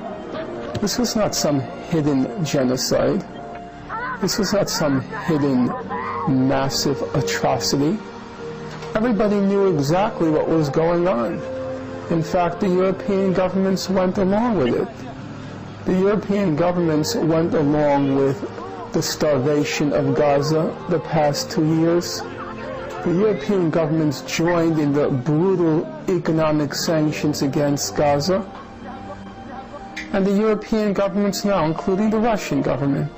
This was not some hidden genocide. This was not some hidden, massive atrocity. Everybody knew exactly what was going on. In fact, the European governments went along with it. The European governments went along with the starvation of Gaza the past 2 years. The European governments joined in the brutal economic sanctions against Gaza. And the European governments now, including the Russian government,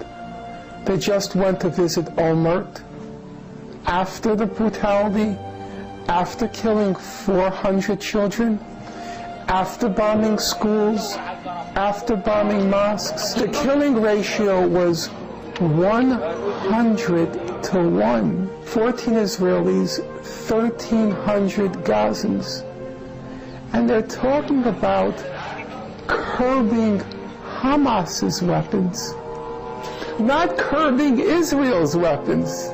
they just went to visit Olmert after the brutality, after killing 400 children, after bombing schools, after bombing mosques. The killing ratio was 100 to 1. 14 Israelis, 1,300 Gazans. And they're talking about curbing Hamas's weapons, not curbing Israel's weapons.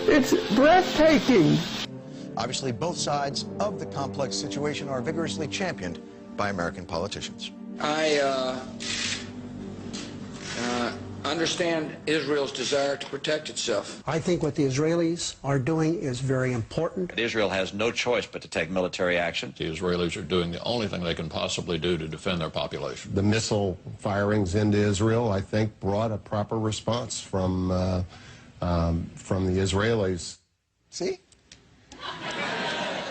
It's breathtaking. Obviously, both sides of the complex situation are vigorously championed by American politicians. I understand Israel's desire to protect itself. I think what the Israelis are doing is very important. Israel has no choice but to take military action. The Israelis are doing the only thing they can possibly do to defend their population. The missile firings into Israel, I think, brought a proper response from the Israelis. See?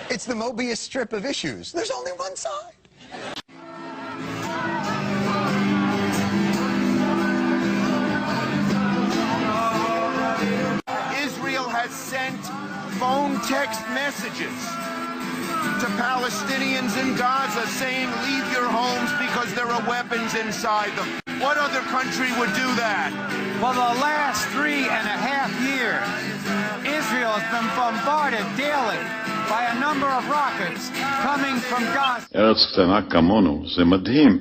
It's the Mobius strip of issues. There's only one side. Israel has sent phone text messages to Palestinians in Gaza saying, leave your homes because there are weapons inside them. What other country would do that? For the last 3.5 years, Israel has been bombarded daily by a number of rockets coming from Gaza. ארץ קטנה כמונו, זה מדהים.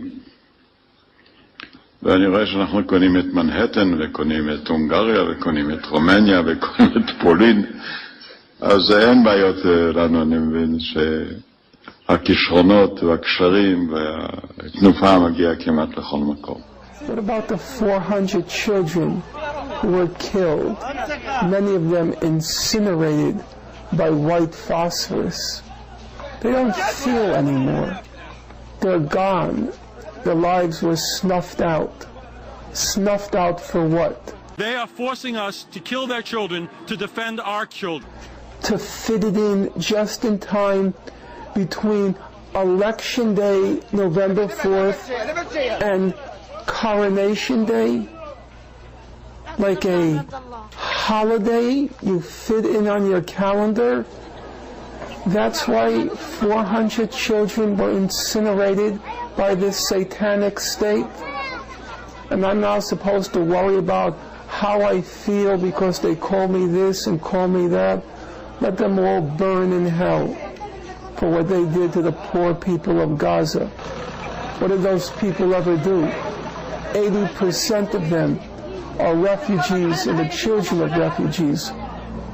ואני רואה שאנחנו קונים את מנהטן, וקונים את הונגריה, וקונים את רומניה, וקונים את פולין. אז אין בעיות לנו, אני מבין שהכישרונות והקשרים והתנופה מגיעה כמעט לכל מקום. What about the 400 children who were killed, many of them incinerated by white phosphorus? They don't feel anymore. They're gone. Their lives were snuffed out. Snuffed out for what? They are forcing us to kill their children to defend our children. To fit it in just in time between Election Day, November 4th, and Coronation Day, like a holiday you fit in on your calendar. That's why 400 children were incinerated by this satanic state. And I'm now supposed to worry about how I feel because they call me this and call me that. Let them all burn in hell for what they did to the poor people of Gaza. What did those people ever do? 80% of them are refugees and the children of refugees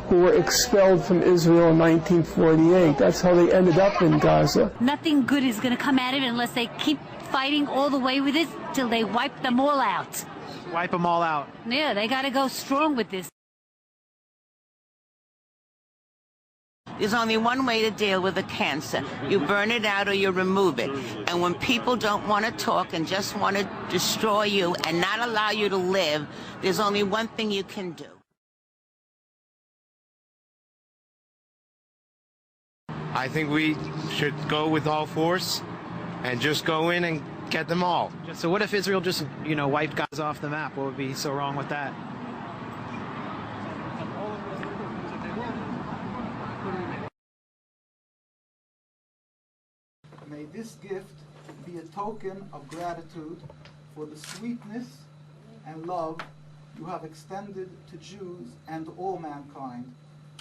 who were expelled from Israel in 1948. That's how they ended up in Gaza. Nothing good is going to come out of it unless they keep fighting all the way with it till they wipe them all out. Wipe them all out. Yeah, they got to go strong with this. There's only one way to deal with a cancer. You burn it out or you remove it. And when people don't want to talk and just want to destroy you and not allow you to live, there's only one thing you can do. I think we should go with all force and just go in and get them all. So what if Israel just, you know, wiped Gaza off the map? What would be so wrong with that? May this gift be a token of gratitude for the sweetness and love you have extended to Jews and all mankind.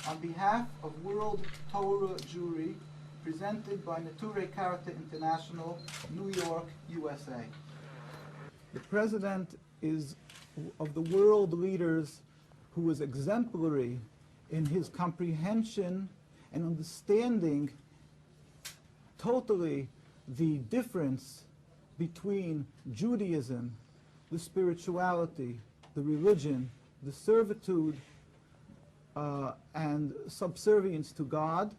On behalf of World Torah Jewry, presented by Neturei Karata International, New York, USA. The President is of the world leaders who is exemplary in his comprehension and understanding totally the difference between Judaism, the spirituality, the religion, the servitude, and subservience to God,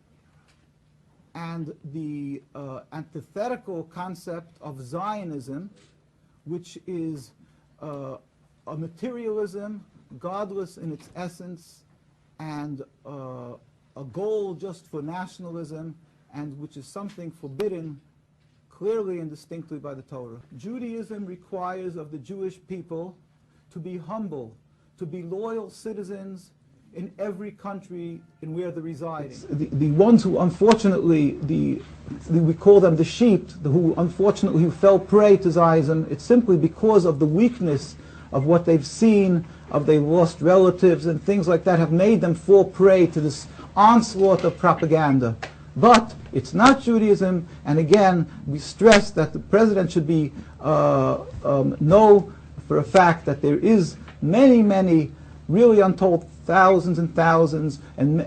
and the antithetical concept of Zionism, which is a materialism, godless in its essence, and a goal just for nationalism, and which is something forbidden clearly and distinctly by the Torah. Judaism requires of the Jewish people to be humble, to be loyal citizens in every country in where they're residing. The ones who unfortunately, we call them the sheep, who unfortunately fell prey to Zionism, it's simply because of the weakness of what they've seen, of their lost relatives and things like that, have made them fall prey to this onslaught of propaganda. But it's not Judaism, and again, we stress that the President should be know for a fact that there is many really untold thousands and thousands and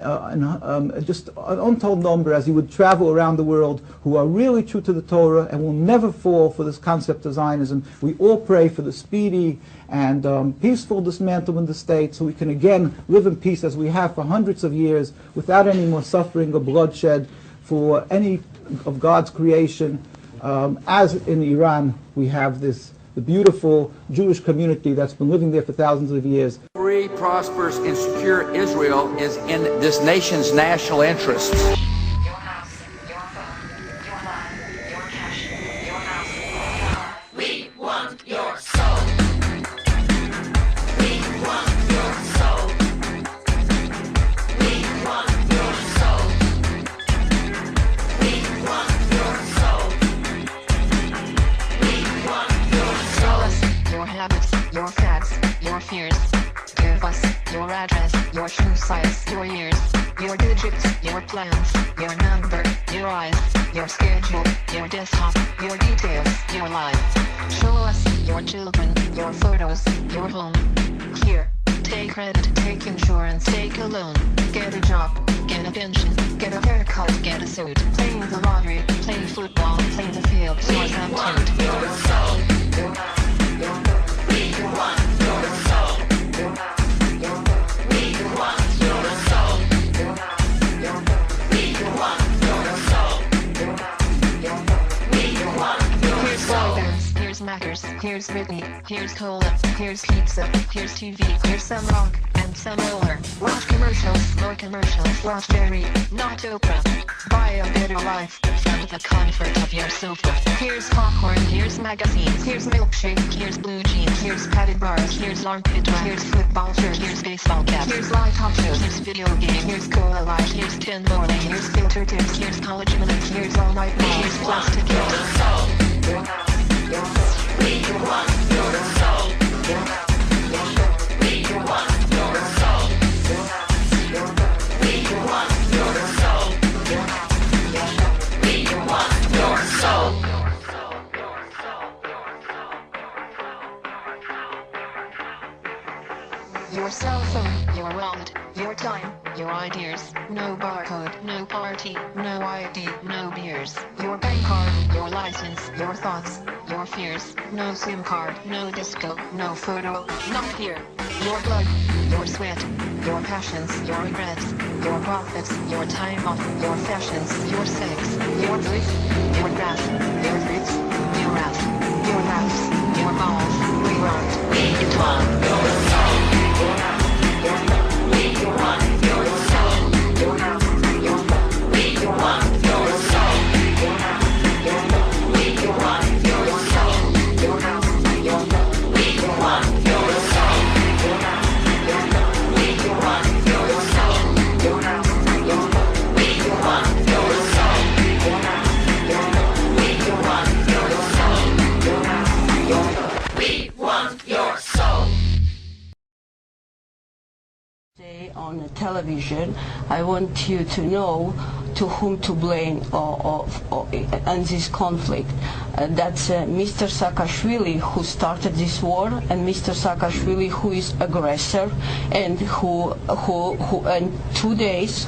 just an untold number as you would travel around the world who are really true to the Torah and will never fall for this concept of Zionism. We all pray for the speedy and peaceful dismantlement of the state so we can again live in peace as we have for hundreds of years without any more suffering or bloodshed for any of God's creation. As in Iran we have the beautiful Jewish community that's been living there for thousands of years. Free, prosperous, and secure Israel is in this nation's national interests. Your house, your phone, your life, your cash, your house, your car. We want your soul. We want your soul. We want your soul. We want your soul. We want your soul. Your habits, your facts, your fears. Give us your address, your shoe size, your years, your digits, your plans, your number, your eyes, your schedule, your desktop, your details, your life. Show us your children, your photos, your home. Here, take credit, take insurance, take a loan, get a job, get a pension, get a haircut, get a suit, play the lottery, play football, play the field, source and toot. Your soul, your house, your book, we want your soul. Here's Whitney, here's cola, here's pizza, here's TV, here's some rock, and some roller. Watch commercials, more commercials, watch Jerry, not Oprah. Buy a better life, from the comfort of your sofa. Here's popcorn, here's magazines, here's milkshake, here's blue jeans, here's padded bars, here's armpit wax, here's football shirt, here's baseball cap, here's live talk shows, here's video games, here's cola light, here's 10 morning, here's filter tips, here's college minutes, here's all night long, here's plastic kids. Your house, your soul. We want your soul. Your house, we want your soul. Your house, we want your soul. Your house, we want your soul. Your cell phone, your wallet, your time, your ideas, no barcode, no party, no ID, no beers. Your bank card, your license, your thoughts, your fears. No SIM card, no disco, no photo, not here. Your blood, your sweat, your passions, your regrets, your profits, your time off, your fashions, your sex, your grief, your wrath, your fruits, your wrath, your laughs, your balls. We want your soul. We want your soul. We want your soul. We want your soul. We want your soul. We want your soul. On the television, I want you to know to whom to blame in this conflict. That's Mr. Saakashvili, who started this war, and Mr. Saakashvili, who is aggressor, and who in 2 days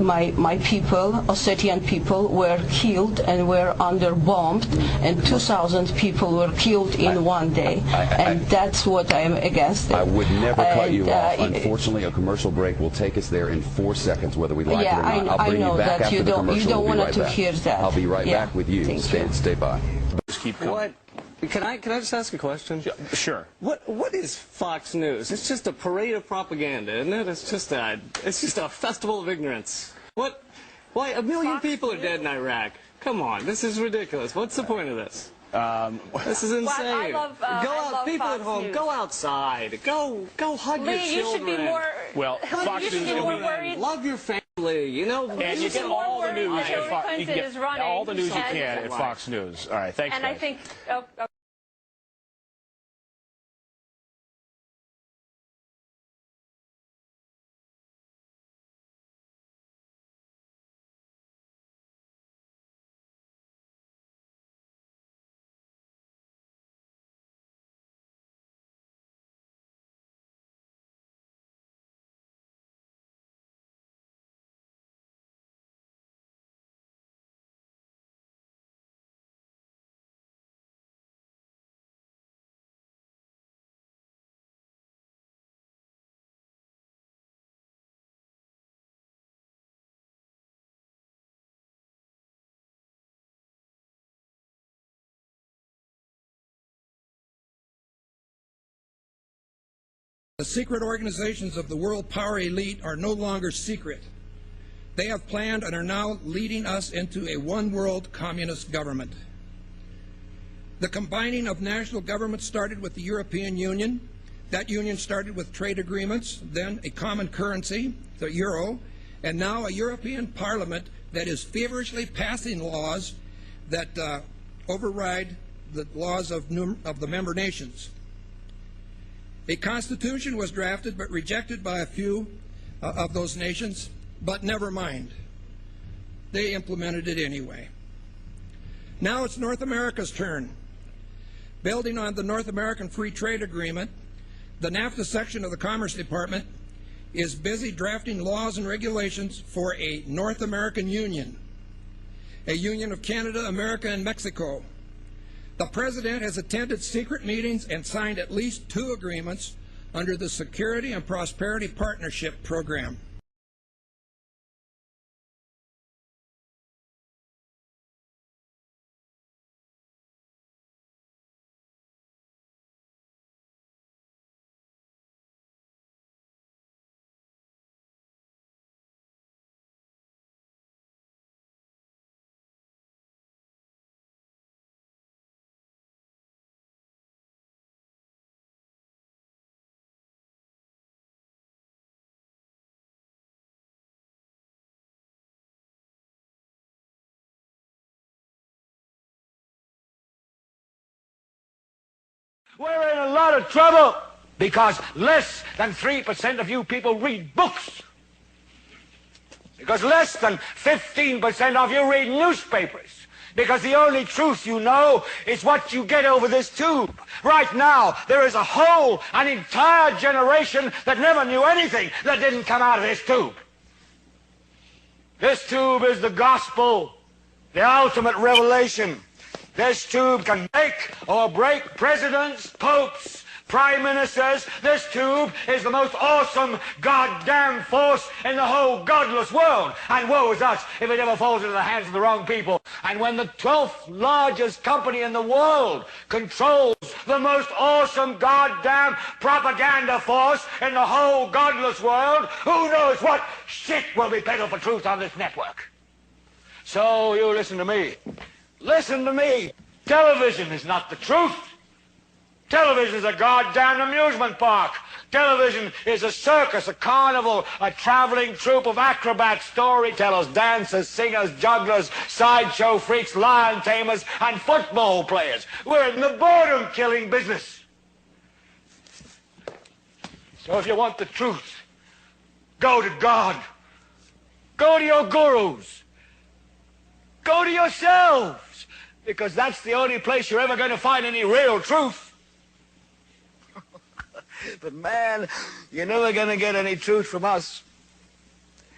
my people, Ossetian people, were killed and were under-bombed, and 2,000 people were killed in 1 day. And that's what I am against. I would never cut you off. Unfortunately, a commercial break will take us there in 4 seconds, whether we like it or not. I'll bring you back after the commercial. You don't want to hear that. I'll be right back with you. Stay by. Just keep going. What? Can I just ask a question? Sure. What is Fox News? It's just a parade of propaganda, isn't it? It's just a festival of ignorance. What? Why 1 million people are dead in Iraq? Come on, this is ridiculous. What's the point of this? This is insane. People at home, go outside. Go hug your children. You should be more. Well, Fox News is worried. Love your family. You know. And you get all the news at Fox. You get all the news you can at Fox News. All right, thanks. And guys. I think. The secret organizations of the world power elite are no longer secret. They have planned and are now leading us into a one-world communist government. The combining of national governments started with the European Union. That union started with trade agreements, then a common currency, the euro, and now a European Parliament that is feverishly passing laws that override the laws of the member nations. A constitution was drafted but rejected by a few of those nations, but never mind. They implemented it anyway. Now it's North America's turn. Building on the North American Free Trade Agreement, the NAFTA section of the Commerce Department is busy drafting laws and regulations for a North American Union, a union of Canada, America, and Mexico. The President has attended secret meetings and signed at least 2 agreements under the Security and Prosperity Partnership Program. We're in a lot of trouble because less than 3% of you people read books. Because less than 15% of you read newspapers. Because the only truth you know is what you get over this tube. Right now, there is an entire generation that never knew anything that didn't come out of this tube. This tube is the gospel, the ultimate revelation. This tube can make or break presidents, popes, prime ministers. This tube is the most awesome goddamn force in the whole godless world. And woe is us if it ever falls into the hands of the wrong people. And when the 12th largest company in the world controls the most awesome goddamn propaganda force in the whole godless world, who knows what shit will be peddled for truth on this network. So you listen to me. Listen to me. Television is not the truth. Television is a goddamn amusement park. Television is a circus, a carnival, a traveling troupe of acrobats, storytellers, dancers, singers, jugglers, sideshow freaks, lion tamers, and football players. We're in the boredom-killing business. So if you want the truth, go to God. Go to your gurus. Go to yourselves, because that's the only place you're ever going to find any real truth. But man, you're never going to get any truth from us.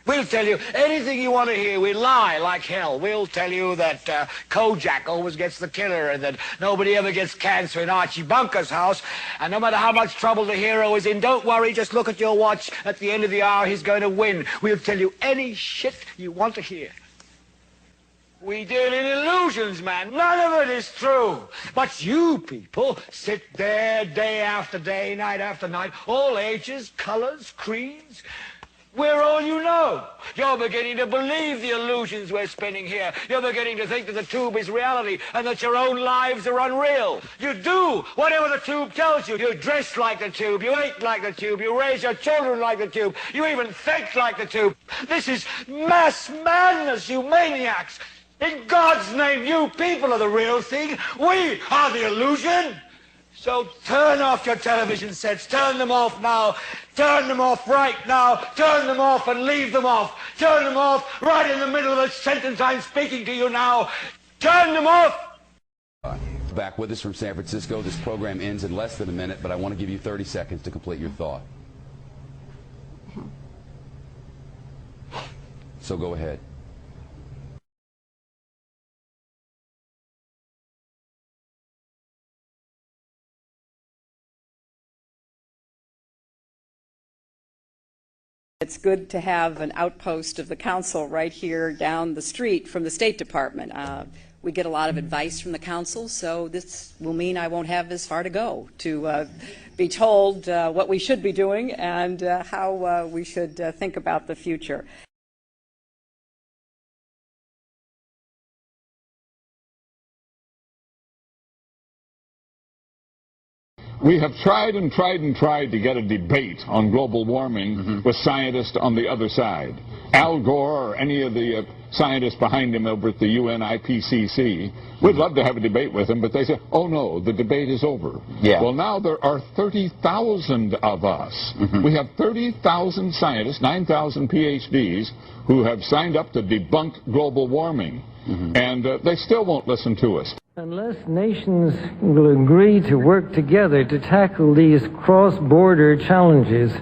We'll tell you anything you want to hear. We lie like hell. We'll tell you that Kojak always gets the killer and that nobody ever gets cancer in Archie Bunker's house. And no matter how much trouble the hero is in, don't worry, just look at your watch. At the end of the hour, he's going to win. We'll tell you any shit you want to hear. We deal in illusions, man. None of it is true. But you people sit there day after day, night after night, all ages, colors, creeds. We're all you know. You're beginning to believe the illusions we're spinning here. You're beginning to think that the tube is reality and that your own lives are unreal. You do whatever the tube tells you. You dress like the tube. You eat like the tube. You raise your children like the tube. You even think like the tube. This is mass madness, you maniacs. In God's name, you people are the real thing. We are the illusion. So turn off your television sets. Turn them off now. Turn them off right now. Turn them off and leave them off. Turn them off right in the middle of the sentence I'm speaking to you now. Turn them off. Back with us from San Francisco. This program ends in less than a minute, but I want to give you 30 seconds to complete your thought. So go ahead. It's good to have an outpost of the council right here down the street from the State Department. We get a lot of advice from the council, so this will mean I won't have as far to go to be told what we should be doing and how we should think about the future. We have tried and tried and tried to get a debate on global warming with scientists on the other side. Al Gore or any of the scientists behind him over at the UN IPCC, we'd love to have a debate with them, but they say, oh no, the debate is over. Yeah. Well, now there are 30,000 of us. We have 30,000 scientists, 9,000 PhDs, who have signed up to debunk global warming. And they still won't listen to us. Unless nations will agree to work together to tackle these cross-border challenges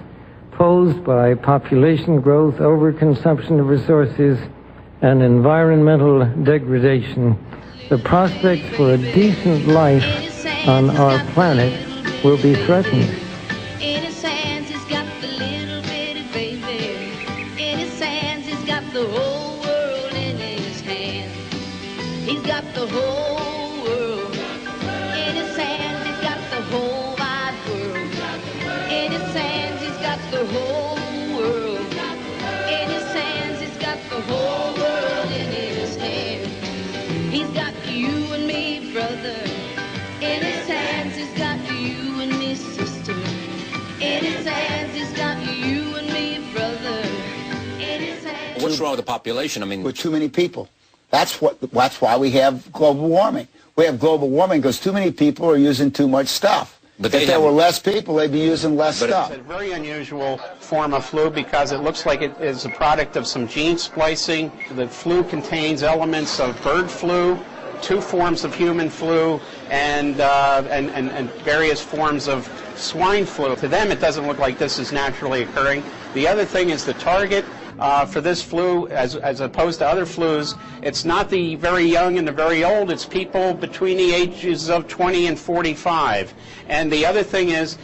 posed by population growth, overconsumption of resources, and environmental degradation, the prospects for a decent life on our planet will be threatened. In his hands, he's got the little bitty baby. In his hands, he's got the whole world in his hands. He's got the whole world. In his hands, he's got the whole wide world. In his hands, he's got the whole world. In his hands, he's got the whole world in his hands. He's got you and me, brother. In his hands, he's got you and me, sister. In his hands, he's got you and me, brother. In his hands. What's wrong with the population? I mean, with too many people. That's why we have global warming. We have global warming because too many people are using too much stuff. But if there were less people, they'd be using less stuff. It's a very unusual form of flu because it looks like it is a product of some gene splicing. The flu contains elements of bird flu, 2 forms of human flu and various forms of swine flu. To them, it doesn't look like this is naturally occurring. The other thing is the target for this flu, as opposed to other flus, it's not the very young and the very old, it's people between the ages of 20 and 45. And the other thing is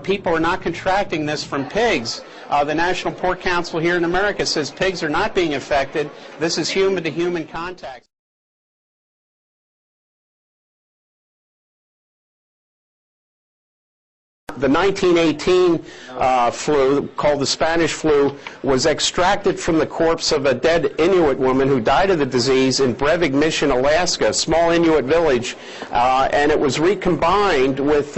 people are not contracting this from pigs. The National Pork Council here in America says pigs are not being affected. This is human-to-human contact. The 1918 flu, called the Spanish flu, was extracted from the corpse of a dead Inuit woman who died of the disease in Brevig Mission, Alaska, a small Inuit village, and it was recombined with,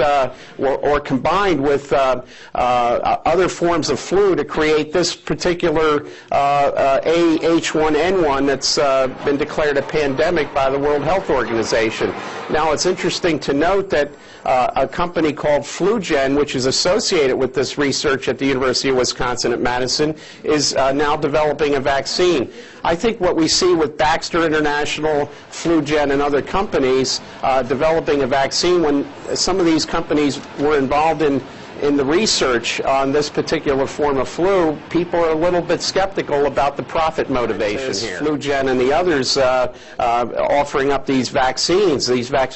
combined with other forms of flu to create this particular H1N1 that's been declared a pandemic by the World Health Organization. Now, it's interesting to note that a company called FluGen, which is associated with this research at the University of Wisconsin at Madison, is now developing a vaccine. I think what we see with Baxter International, FluGen, and other companies developing a vaccine, when some of these companies were involved in the research on this particular form of flu, people are a little bit skeptical about the profit motivation here. FluGen and the others offering up these vaccines.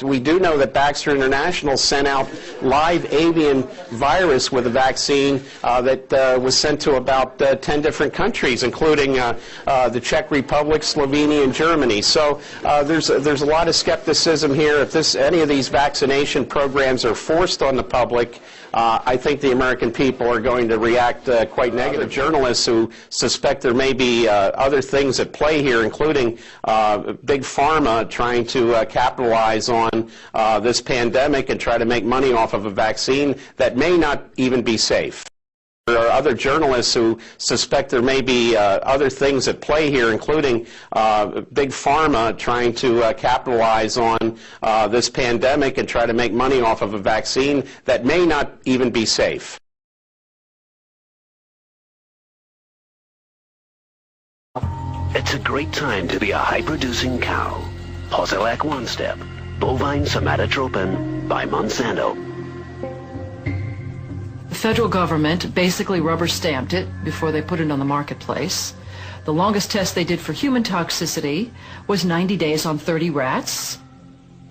We do know that Baxter International sent out live avian virus with a vaccine that was sent to about 10 different countries, including the Czech Republic, Slovenia, and Germany. So there's a lot of skepticism here. If any of these vaccination programs are forced on the public, I think the American people are going to react quite negatively. Journalists who suspect there may be other things at play here, including Big Pharma trying to capitalize on this pandemic and try to make money off of a vaccine that may not even be safe. There are other journalists who suspect there may be other things at play here, including Big Pharma trying to capitalize on this pandemic and try to make money off of a vaccine that may not even be safe. It's a great time to be a high-producing cow. Posilac One Step, bovine somatotropin by Monsanto. The federal government basically rubber-stamped it before they put it on the marketplace. The longest test they did for human toxicity was 90 days on 30 rats.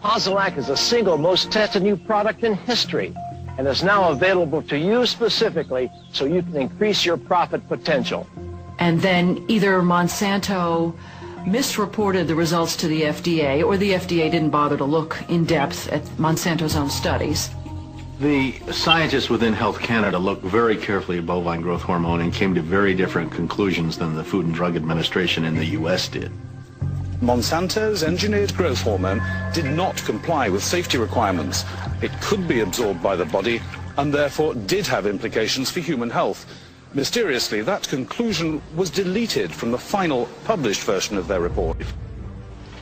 Posilac is the single most tested new product in history and is now available to you specifically so you can increase your profit potential. And then either Monsanto misreported the results to the FDA, or the FDA didn't bother to look in depth at Monsanto's own studies. The scientists within Health Canada looked very carefully at bovine growth hormone and came to very different conclusions than the Food and Drug Administration in the U.S. did. Monsanto's engineered growth hormone did not comply with safety requirements. It could be absorbed by the body and therefore did have implications for human health. Mysteriously, that conclusion was deleted from the final published version of their report.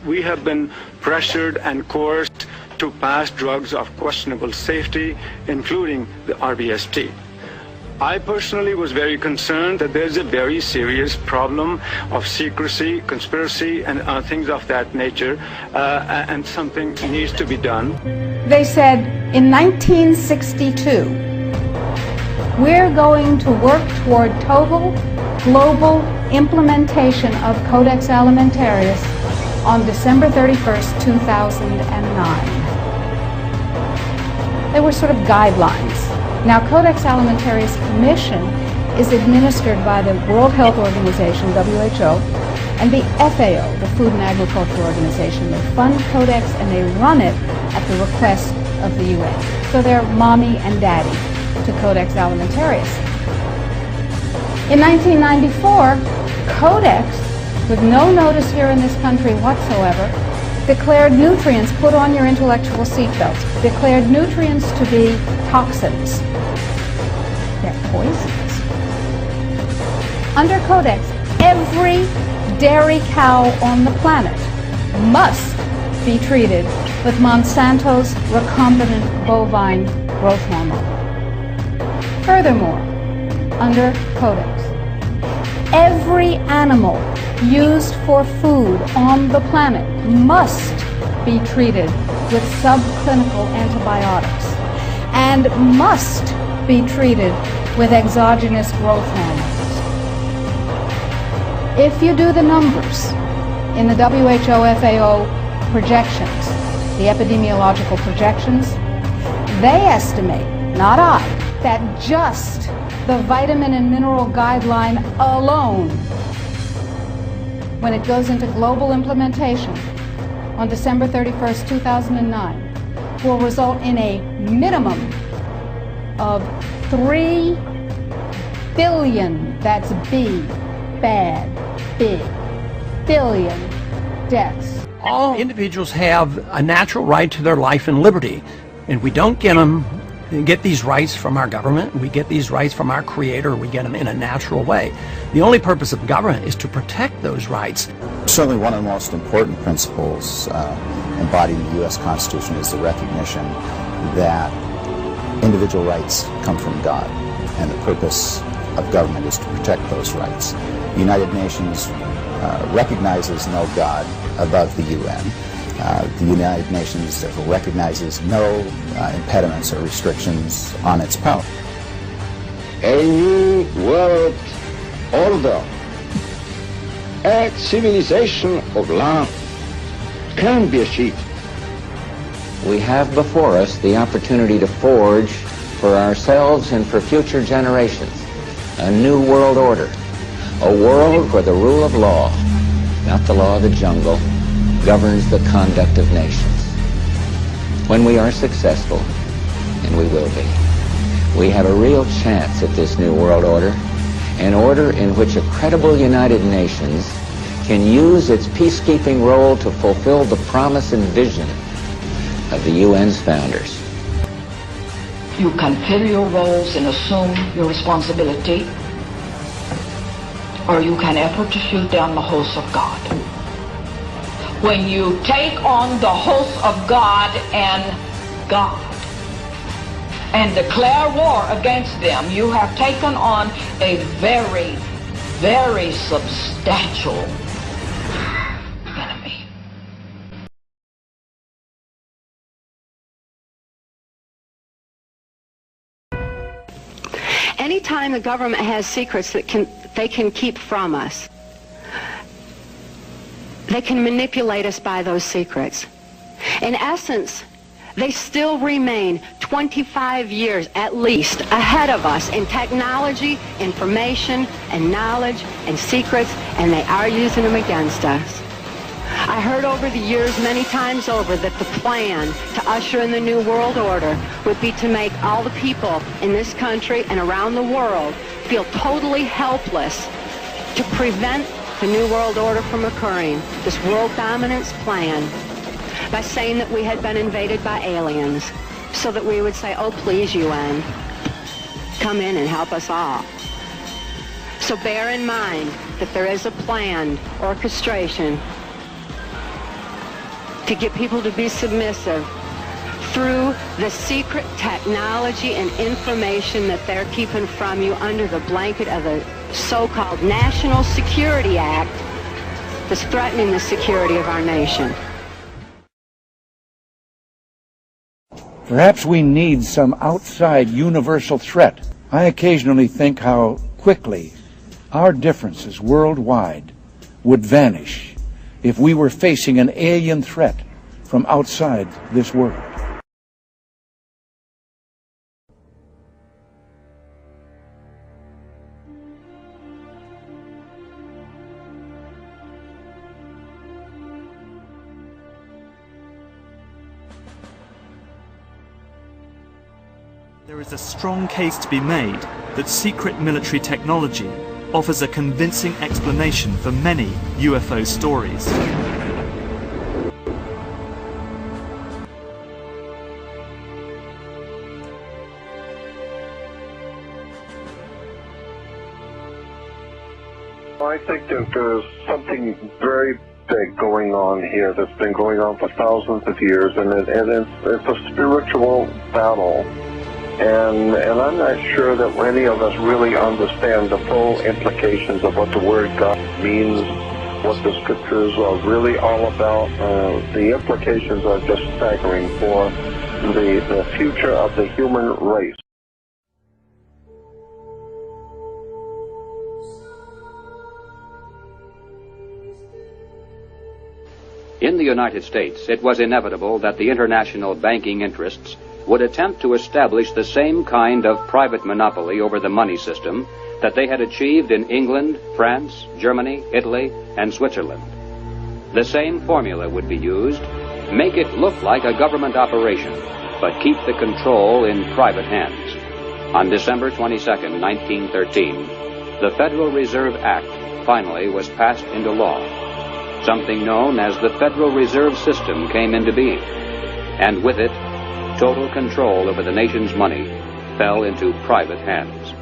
We have been pressured and coerced to pass drugs of questionable safety, including the RBST. I personally was very concerned that there's a very serious problem of secrecy, conspiracy, and things of that nature, and something needs to be done. They said in 1962, we're going to work toward total global implementation of Codex Alimentarius on December 31st, 2009. They were sort of guidelines. Now, Codex Alimentarius Commission is administered by the World Health Organization, WHO, and the FAO, the Food and Agriculture Organization. They fund Codex and they run it at the request of the UN. So they're mommy and daddy to Codex Alimentarius. In 1994, Codex, with no notice here in this country whatsoever, declared nutrients, put on your intellectual seatbelts, declared nutrients to be toxins. They're poisons. Under Codex, every dairy cow on the planet must be treated with Monsanto's recombinant bovine growth hormone. Furthermore, under Codex, every animal used for food on the planet must be treated with subclinical antibiotics and must be treated with exogenous growth hormones. If you do the numbers in the WHO FAO projections, the epidemiological projections, they estimate, not I, that just the vitamin and mineral guideline alone, when it goes into global implementation on December 31st, 2009, will result in a minimum of 3 billion, that's B, bad, big, billion deaths. All individuals have a natural right to their life and liberty, and we don't get these rights from our government. We get these rights from our Creator. We get them in a natural way. The only purpose of government is to protect those rights. Certainly one of the most important principles embodied in the U.S. Constitution is the recognition that individual rights come from God, and the purpose of government is to protect those rights. The United Nations recognizes no God above the UN. The United Nations therefore recognizes no impediments or restrictions on its power. A new world order, a civilization of love can be achieved. We have before us the opportunity to forge for ourselves and for future generations a new world order, a world where the rule of law, not the law of the jungle, governs the conduct of nations. When we are successful, and we will be, we have a real chance at this new world order, an order in which a credible United Nations can use its peacekeeping role to fulfill the promise and vision of the UN's founders. You can fill your roles and assume your responsibility, or you can effort to shoot down the hosts of God. When you take on the hosts of God and declare war against them, you have taken on a very, very substantial enemy. Anytime the government has secrets that they can keep from us, they can manipulate us by those secrets. In essence, they still remain 25 years at least ahead of us in technology, information, and knowledge, and secrets, and they are using them against us. I heard over the years many times over that the plan to usher in the New World Order would be to make all the people in this country and around the world feel totally helpless to prevent the New World Order from occurring, this world dominance plan, by saying that we had been invaded by aliens, so that we would say, oh please UN, come in and help us all. So bear in mind that there is a planned orchestration to get people to be submissive through the secret technology and information that they're keeping from you under the blanket of the so-called National Security Act that's threatening the security of our nation. Perhaps we need some outside universal threat. I occasionally think how quickly our differences worldwide would vanish if we were facing an alien threat from outside this world. There is a strong case to be made that secret military technology offers a convincing explanation for many UFO stories. I think that there's something very big going on here that's been going on for thousands of years, and it's a spiritual battle. And I'm not sure that any of us really understand the full implications of what the word God means what the scriptures are really all about. The implications are just staggering for the future of the human race. In the United States, it was inevitable that the international banking interests would attempt to establish the same kind of private monopoly over the money system that they had achieved in England, France, Germany, Italy, and Switzerland. The same formula would be used: make it look like a government operation, but keep the control in private hands. On December 22, 1913, the Federal Reserve Act finally was passed into law. Something known as the Federal Reserve System came into being, and with it, total control over the nation's money fell into private hands.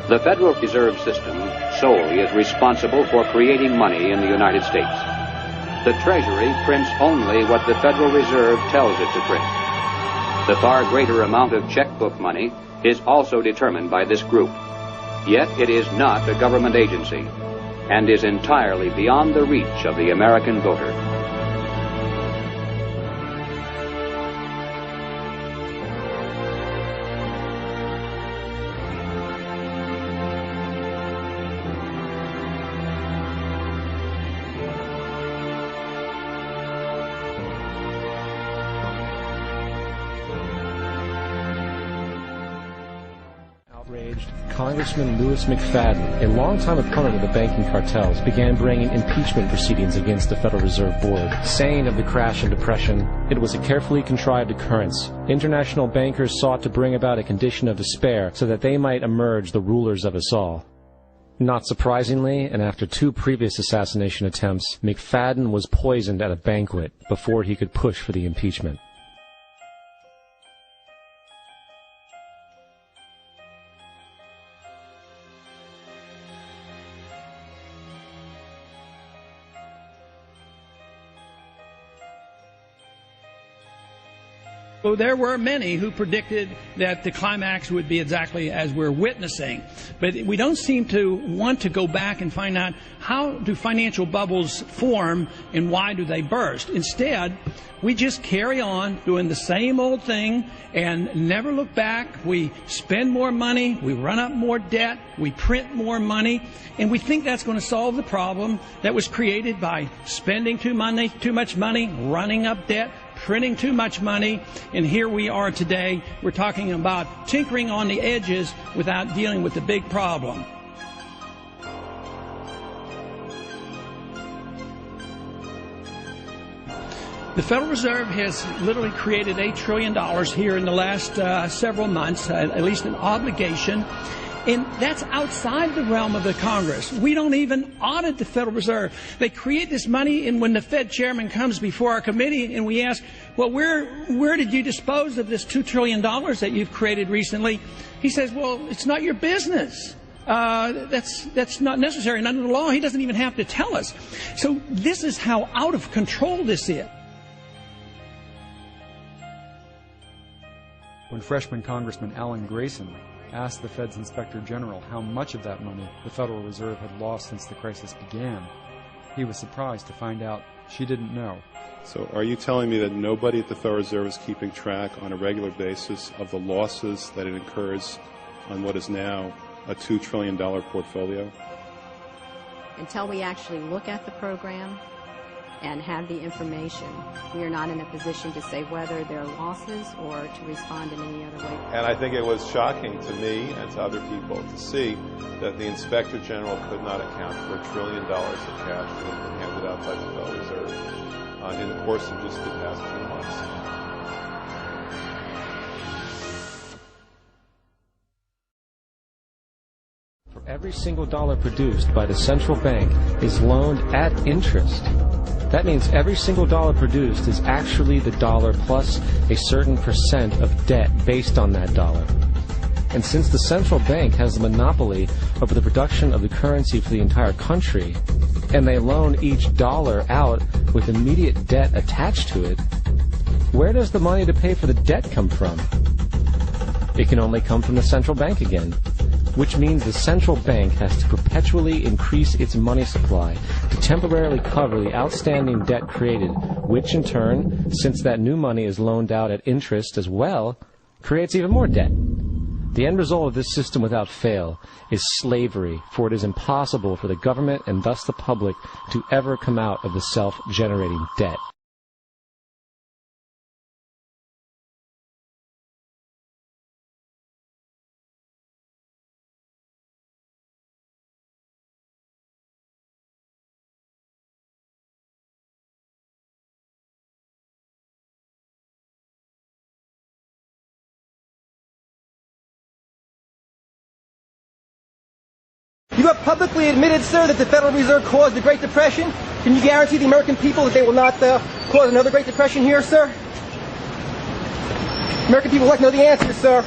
The Federal Reserve System solely is responsible for creating money in the United States. The Treasury prints only what the Federal Reserve tells it to print. The far greater amount of checkbook money is also determined by this group. Yet it is not a government agency and is entirely beyond the reach of the American voter. Congressman Louis McFadden, a longtime opponent of the banking cartels, began bringing impeachment proceedings against the Federal Reserve Board, saying of the crash and depression, it was a carefully contrived occurrence. International bankers sought to bring about a condition of despair so that they might emerge the rulers of us all. Not surprisingly, and after 2 previous assassination attempts, McFadden was poisoned at a banquet before he could push for the impeachment. So there were many who predicted that the climax would be exactly as we're witnessing. But we don't seem to want to go back and find out how do financial bubbles form and why do they burst. Instead, we just carry on doing the same old thing and never look back. We spend more money, we run up more debt, we print more money, and we think that's going to solve the problem that was created by spending too much money, running up debt, printing too much money, and here we are today. We're talking about tinkering on the edges without dealing with the big problem. The Federal Reserve has literally created $8 trillion here in the last several months, at least an obligation. And that's outside the realm of the Congress. We don't even audit the Federal Reserve. They create this money, and when the Fed chairman comes before our committee and we ask, well, where did you dispose of this $2 trillion that you've created recently? He says, well, it's not your business. That's not necessary. And under the law, he doesn't even have to tell us. So this is how out of control this is. When freshman Congressman Alan Grayson asked the Fed's Inspector General how much of that money the Federal Reserve had lost since the crisis began, he was surprised to find out she didn't know. So are you telling me that nobody at the Federal Reserve is keeping track on a regular basis of the losses that it incurs on what is now a $2 trillion portfolio? Until we actually look at the program and have the information, we are not in a position to say whether there are losses or to respond in any other way. And I think it was shocking to me and to other people to see that the Inspector General could not account for $1 trillion of cash that had been handed out by the Federal Reserve in the course of just the past 2 months. For every single dollar produced by the central bank is loaned at interest. That means every single dollar produced is actually the dollar plus a certain percent of debt based on that dollar. And since the central bank has the monopoly over the production of the currency for the entire country, and they loan each dollar out with immediate debt attached to it, where does the money to pay for the debt come from? It can only come from the central bank again, which means the central bank has to perpetually increase its money supply to temporarily cover the outstanding debt created, which in turn, since that new money is loaned out at interest as well, creates even more debt. The end result of this system without fail is slavery, for it is impossible for the government and thus the public to ever come out of the self-generating debt. You have publicly admitted, sir, that the Federal Reserve caused the Great Depression. Can you guarantee the American people that they will not cause another Great Depression here, sir? American people would like to know the answer, sir.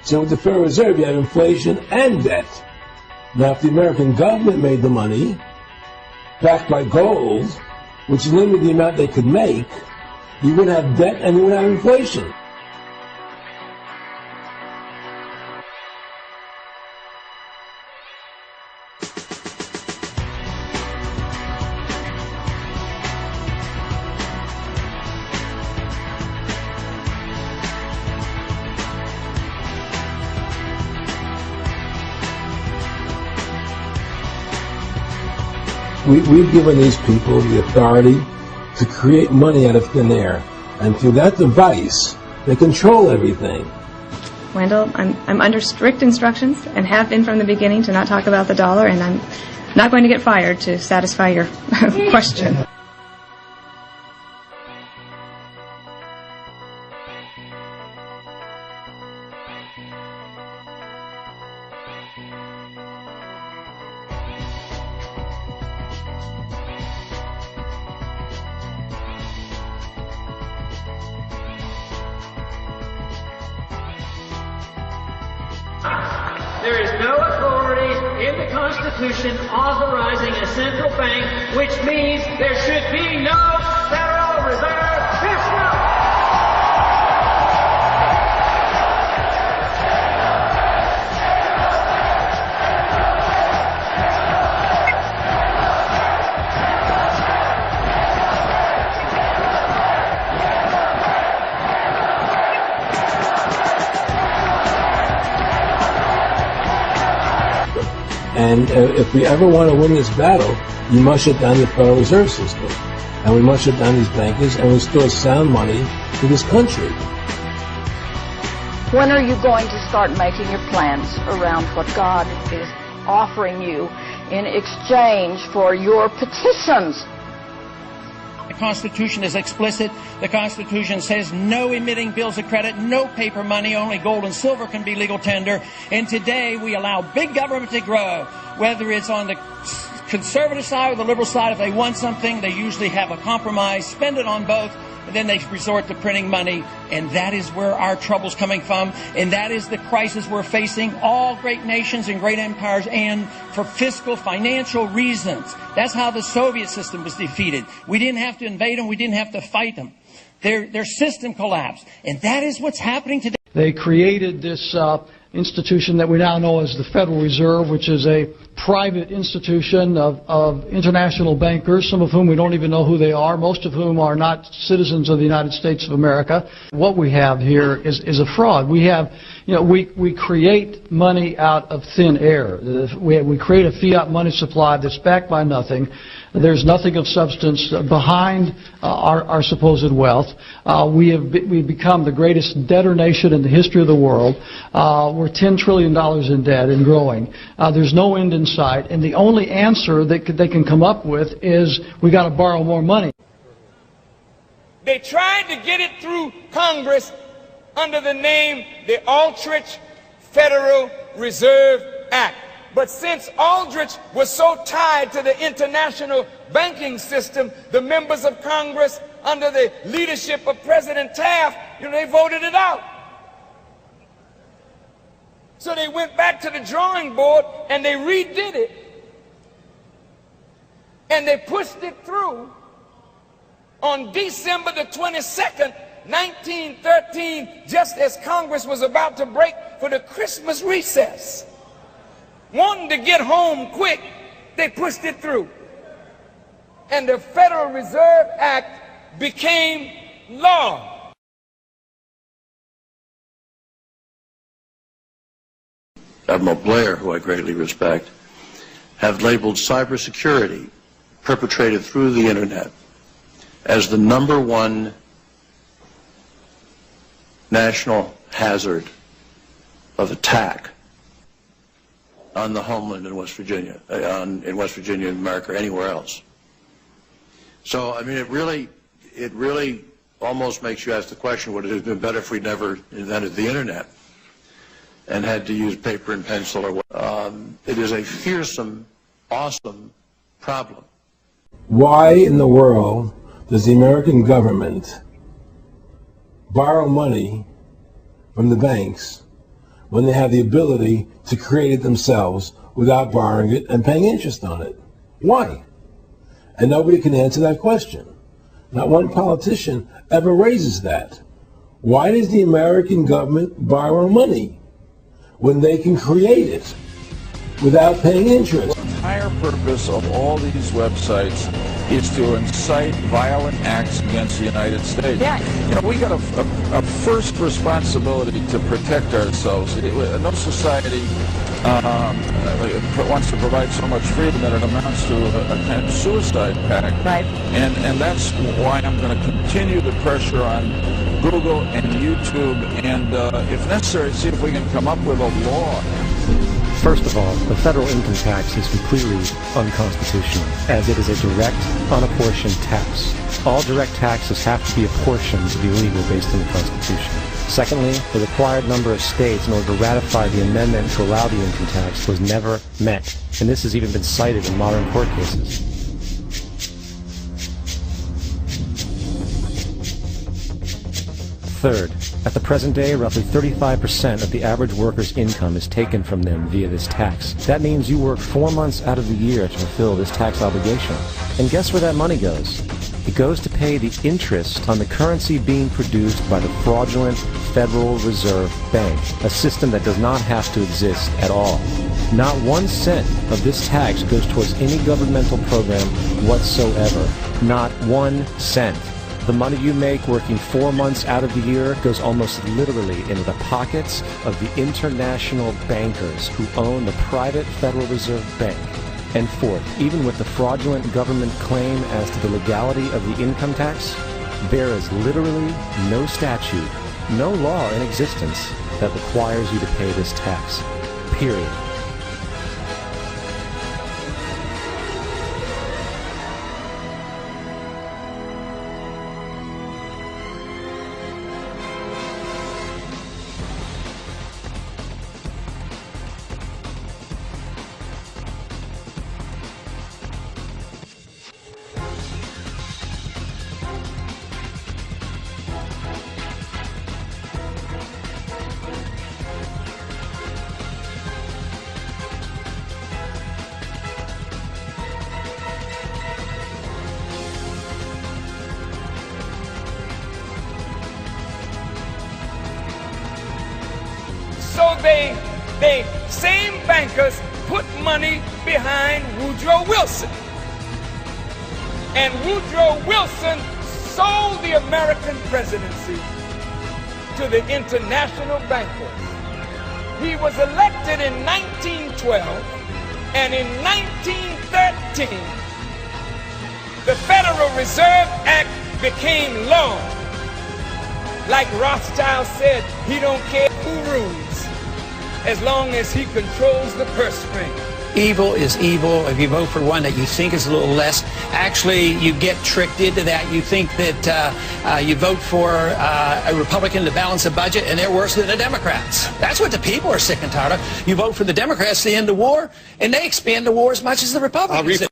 So with the Federal Reserve, you have inflation and debt. Now, if the American government made the money, backed by gold, which limited the amount they could make, you would have debt and you would have inflation. We've given these people the authority to create money out of thin air. And through that device, they control everything. Wendell, I'm under strict instructions and have been from the beginning to not talk about the dollar, and I'm not going to get fired to satisfy your question. There is no authority in the Constitution authorizing a central bank, which means there should be no Federal Reserve System. And if we ever want to win this battle, you must shut down the Federal Reserve System. And we must shut down these bankers and restore sound money to this country. When are you going to start making your plans around what God is offering you in exchange for your petitions? The Constitution is explicit. The Constitution says no emitting bills of credit, no paper money, only gold and silver can be legal tender. And today we allow big government to grow, whether it's on the conservative side or the liberal side. If they want something, they usually have a compromise, spend it on both, and then they resort to printing money. And that is where our trouble's coming from. And that is the crisis we're facing. All great nations and great empires, and for fiscal, financial reasons. That's how the Soviet system was defeated. We didn't have to invade them. We didn't have to fight them. Their system collapsed. And that is what's happening today. They created this institution that we now know as the Federal Reserve, which is a private institution of international bankers, some of whom we don't even know who they are, most of whom are not citizens of the United States of America. What we have here is a fraud. We have, we create money out of thin air. We create a fiat money supply that's backed by nothing. There's nothing of substance behind our supposed wealth. We've become the greatest debtor nation in the history of the world. We're $10 trillion in debt and growing. There's no end in sight, and the only answer that they can come up with is we got to borrow more money. They tried to get it through Congress under the name the Aldrich Federal Reserve Act. But since Aldrich was so tied to the international banking system, the members of Congress under the leadership of President Taft, they voted it out. So they went back to the drawing board and they redid it. And they pushed it through on December the 22nd, 1913, just as Congress was about to break for the Christmas recess. Wanting to get home quick, they pushed it through. And the Federal Reserve Act became law. Admiral Blair, who I greatly respect, have labeled cybersecurity perpetrated through the internet as the #1 national hazard of attack on the homeland in West Virginia, in West Virginia, America, or anywhere else. So, I mean, it really almost makes you ask the question, would it have been better if we never invented the internet and had to use paper and pencil or what? It is a fearsome, awesome problem. Why in the world does the American government borrow money from the banks when they have the ability to create it themselves without borrowing it and paying interest on it? Why? And nobody can answer that question. Not one politician ever raises that. Why does the American government borrow money when they can create it without paying interest? The entire purpose of all these websites is to incite violent acts against the United States. Yeah. We got a first responsibility to protect ourselves. No society wants to provide so much freedom that it amounts to a kind of suicide pact. Right. And that's why I'm going to continue the pressure on Google and YouTube, and if necessary, see if we can come up with a law. First of all, the federal income tax is completely unconstitutional, as it is a direct, unapportioned tax. All direct taxes have to be apportioned to be legal based on the Constitution. Secondly, the required number of states in order to ratify the amendment to allow the income tax was never met, and this has even been cited in modern court cases. Third, at the present day, roughly 35% of the average worker's income is taken from them via this tax. That means you work 4 months out of the year to fulfill this tax obligation. And guess where that money goes? It goes to pay the interest on the currency being produced by the fraudulent Federal Reserve Bank, a system that does not have to exist at all. Not 1 cent of this tax goes towards any governmental program whatsoever. Not 1 cent. The money you make working 4 months out of the year goes almost literally into the pockets of the international bankers who own the private Federal Reserve Bank. And fourth, even with the fraudulent government claim as to the legality of the income tax, there is literally no statute, no law in existence that requires you to pay this tax. Period. So they same bankers put money behind Woodrow Wilson. And Woodrow Wilson sold the American presidency to the international bankers. He was elected in 1912, and in 1913, the Federal Reserve Act became law. Like Rothschild said, he don't care who rules, as long as he controls the purse string. Evil is evil. If you vote for one that you think is a little less, actually you get tricked into that. You think that you vote for a Republican to balance the budget, and they're worse than the Democrats. That's what the people are sick and tired of. You vote for the Democrats to end the war, and they expand the war as much as the Republicans.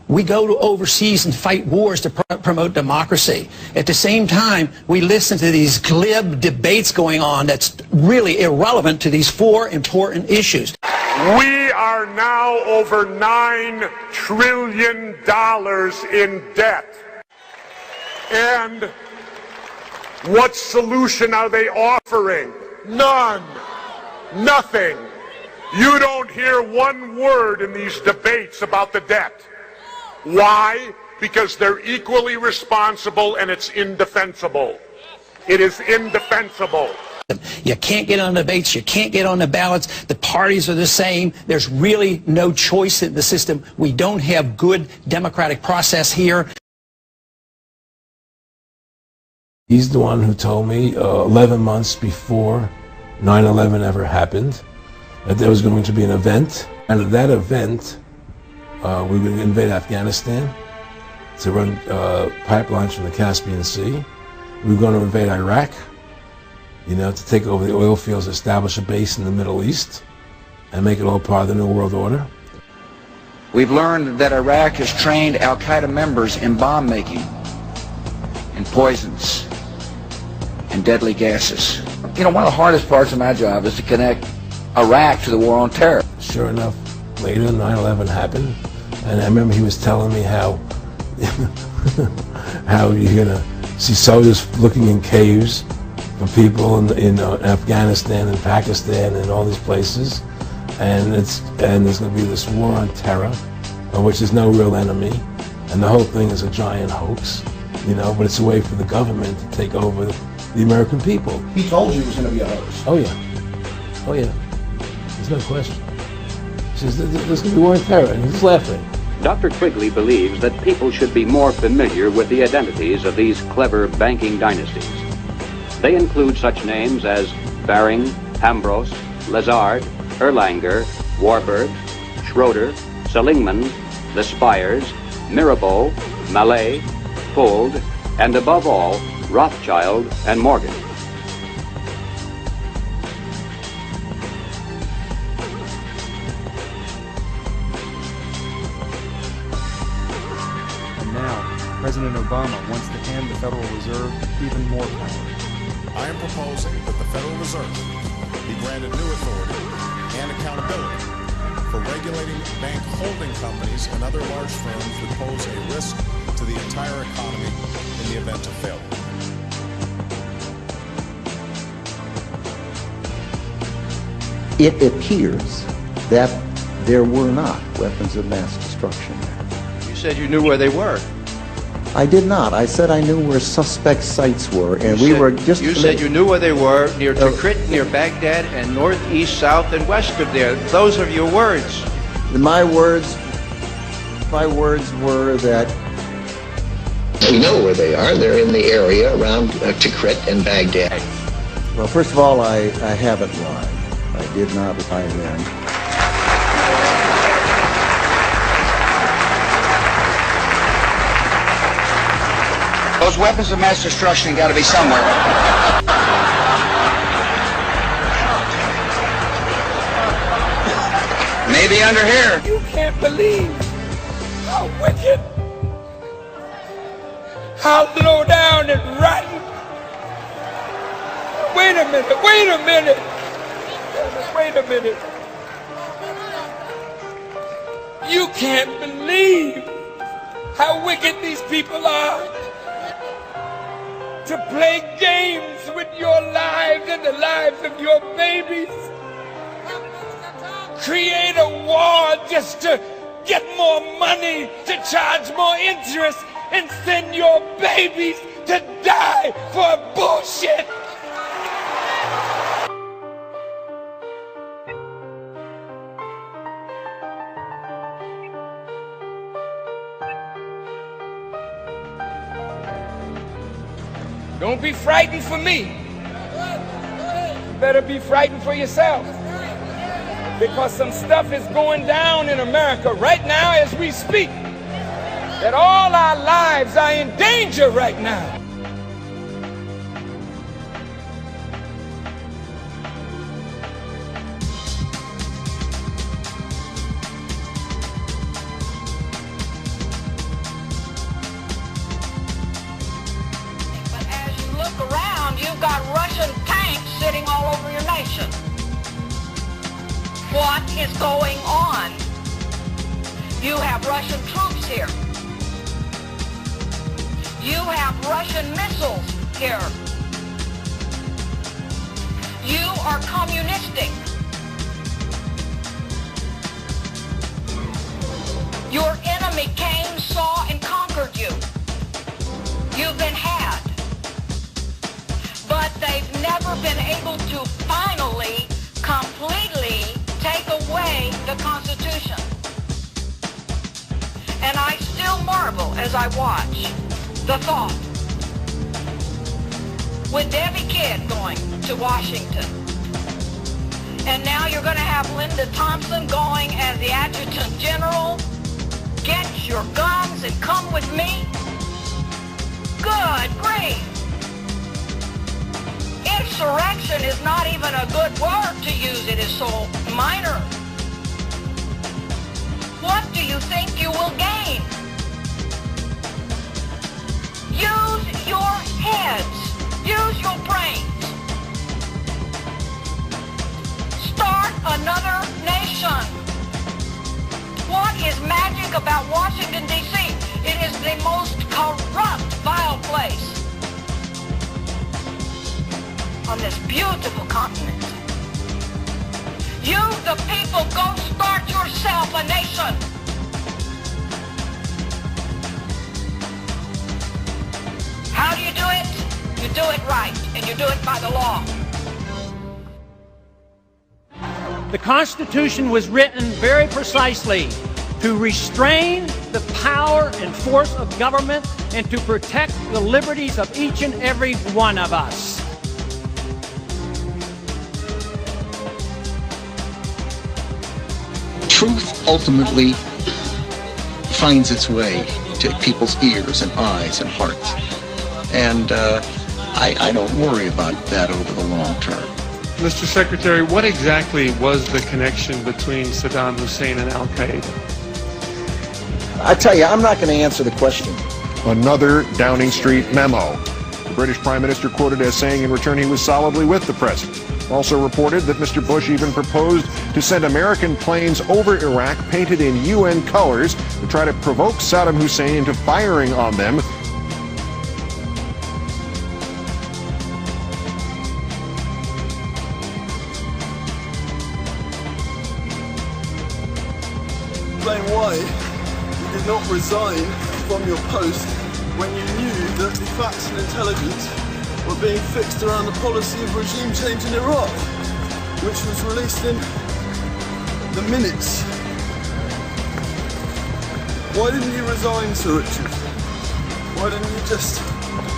We go to overseas and fight wars to promote democracy. At the same time, we listen to these glib debates going on that's really irrelevant to these four important issues. We are now over $9 trillion in debt. And what solution are they offering? None. Nothing. You don't hear one word in these debates about the debt. Why? Because they're equally responsible and it's indefensible. It is indefensible. You can't get on debates, you can't get on the ballots, the parties are the same, there's really no choice in the system. We don't have good democratic process here. He's the one who told me 11 months before 9/11 ever happened that there was going to be an event, and at that event we were going to invade Afghanistan to run pipelines from the Caspian Sea. We were going to invade Iraq, you know, to take over the oil fields, establish a base in the Middle East, and make it all part of the New World Order. We've learned that Iraq has trained al-Qaeda members in bomb making, and poisons, and deadly gases. You know, one of the hardest parts of my job is to connect Iraq to the war on terror. Sure enough, later 9/11 happened, and I remember he was telling me how how you're gonna see soldiers looking in caves for people in Afghanistan and Pakistan and all these places, and there's going to be this war on terror, of which there's no real enemy, and the whole thing is a giant hoax, you know. But it's a way for the government to take over the American people. He told you it was going to be a hoax. Oh yeah, oh yeah. There's no question. He says there's going to be war on terror, and he's laughing. Dr. Quigley believes that people should be more familiar with the identities of these clever banking dynasties. They include such names as Baring, Hambros, Lazard, Erlanger, Warburg, Schroeder, Seligman, the Spires, Mirabeau, Mallet, Fuld, and above all, Rothschild and Morgan. And now, President Obama wants to hand the Federal Reserve even more power. I am proposing that the Federal Reserve be granted new authority and accountability for regulating bank holding companies and other large firms that pose a risk to the entire economy in the event of failure. It appears that there were not weapons of mass destruction there. You said you knew where they were. I did not. I said I knew where suspect sites were, and we were just... You said you knew where they were, near Tikrit, near Baghdad, and north, east, south, and west of there. Those are your words. My words were that... We know where they are. They're in the area around Tikrit and Baghdad. Well, first of all, I haven't lied. I did not lie then. Those weapons of mass destruction got to be somewhere. Maybe under here. You can't believe how wicked, how low down and rotten. Wait a minute, wait a minute. Wait a minute. You can't believe how wicked these people are. To play games with your lives and the lives of your babies. Create a war just to get more money, to charge more interest, and send your babies to die for bullshit. Don't be frightened for me. You better be frightened for yourself. because some stuff is going down in America right now as we speak, that all our lives are in danger right now. But as you look around, you've got Russian tanks sitting all over your nation. What is going on? You have Russian troops here. You have Russian missiles here. You are communistic. Your enemy came, saw, and conquered you. You've been had. But they've never been able to finally, completely take away the Constitution. And I still marvel as I watch the thought. With Debbie Kidd going to Washington, and now you're going to have Linda Thompson going as the Adjutant General. Get your guns and come with me. Good grief. Insurrection is not even a good word to use. It is so minor. What do you think you will gain? Use your heads. Use your brains. Start another nation. What is magic about Washington, D.C.? It is the most corrupt, vile place on this beautiful continent. You, the people, go start yourself a nation. How do you do it? You do it right, and you do it by the law. The Constitution was written very precisely to restrain the power and force of government and to protect the liberties of each and every one of us. Truth ultimately finds its way to people's ears and eyes and hearts. And I don't worry about that over the long term. Mr. Secretary, what exactly was the connection between Saddam Hussein and Al-Qaeda? I tell you, I'm not going to answer the question. Another Downing Street memo. The British Prime Minister quoted as saying in return he was solidly with the president. Also reported that Mr. Bush even proposed to send American planes over Iraq painted in UN colors to try to provoke Saddam Hussein into firing on them. Explain why you did not resign from your post when you knew that the facts and intelligence were being fixed around the policy of regime change in Iraq, which was released in the minutes. Why didn't you resign, Sir Richard? Why didn't you just...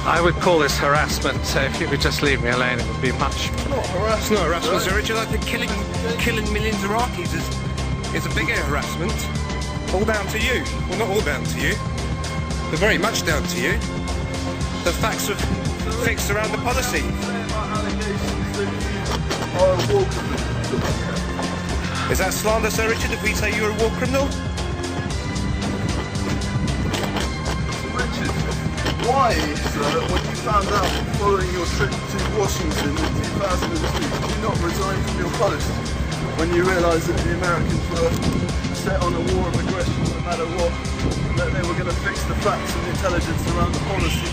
I would call this harassment, so if you could just leave me alone, it would be much... Not harassment. It's not harassment, Sir Richard. I think killing millions of Iraqis is a bigger harassment. All down to you. Well, not all down to you, but very much down to you. The facts are fixed around the policy. Is that slander, Sir Richard, if we say you're a war criminal? Richard, why, sir, when you found out following your trip to Washington in 2002, did you not resign from your post when you realised that the Americans were set on a war of aggression no matter what, that they were going to fix the facts and intelligence around the policy?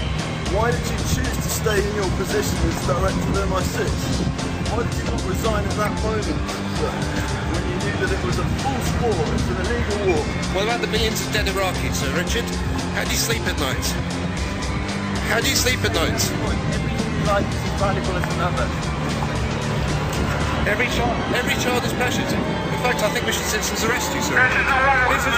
Why did you choose to stay in your position as Director of MI6? Why did you not resign at that moment, sir, when you knew that it was a false war, it's an illegal war? What about the millions of dead Iraqis, Sir Richard? How do you sleep at night? How do you sleep at night? Every human life is as valuable as another. Every child is precious. In fact, I think we should citizens arrest you, sir. This is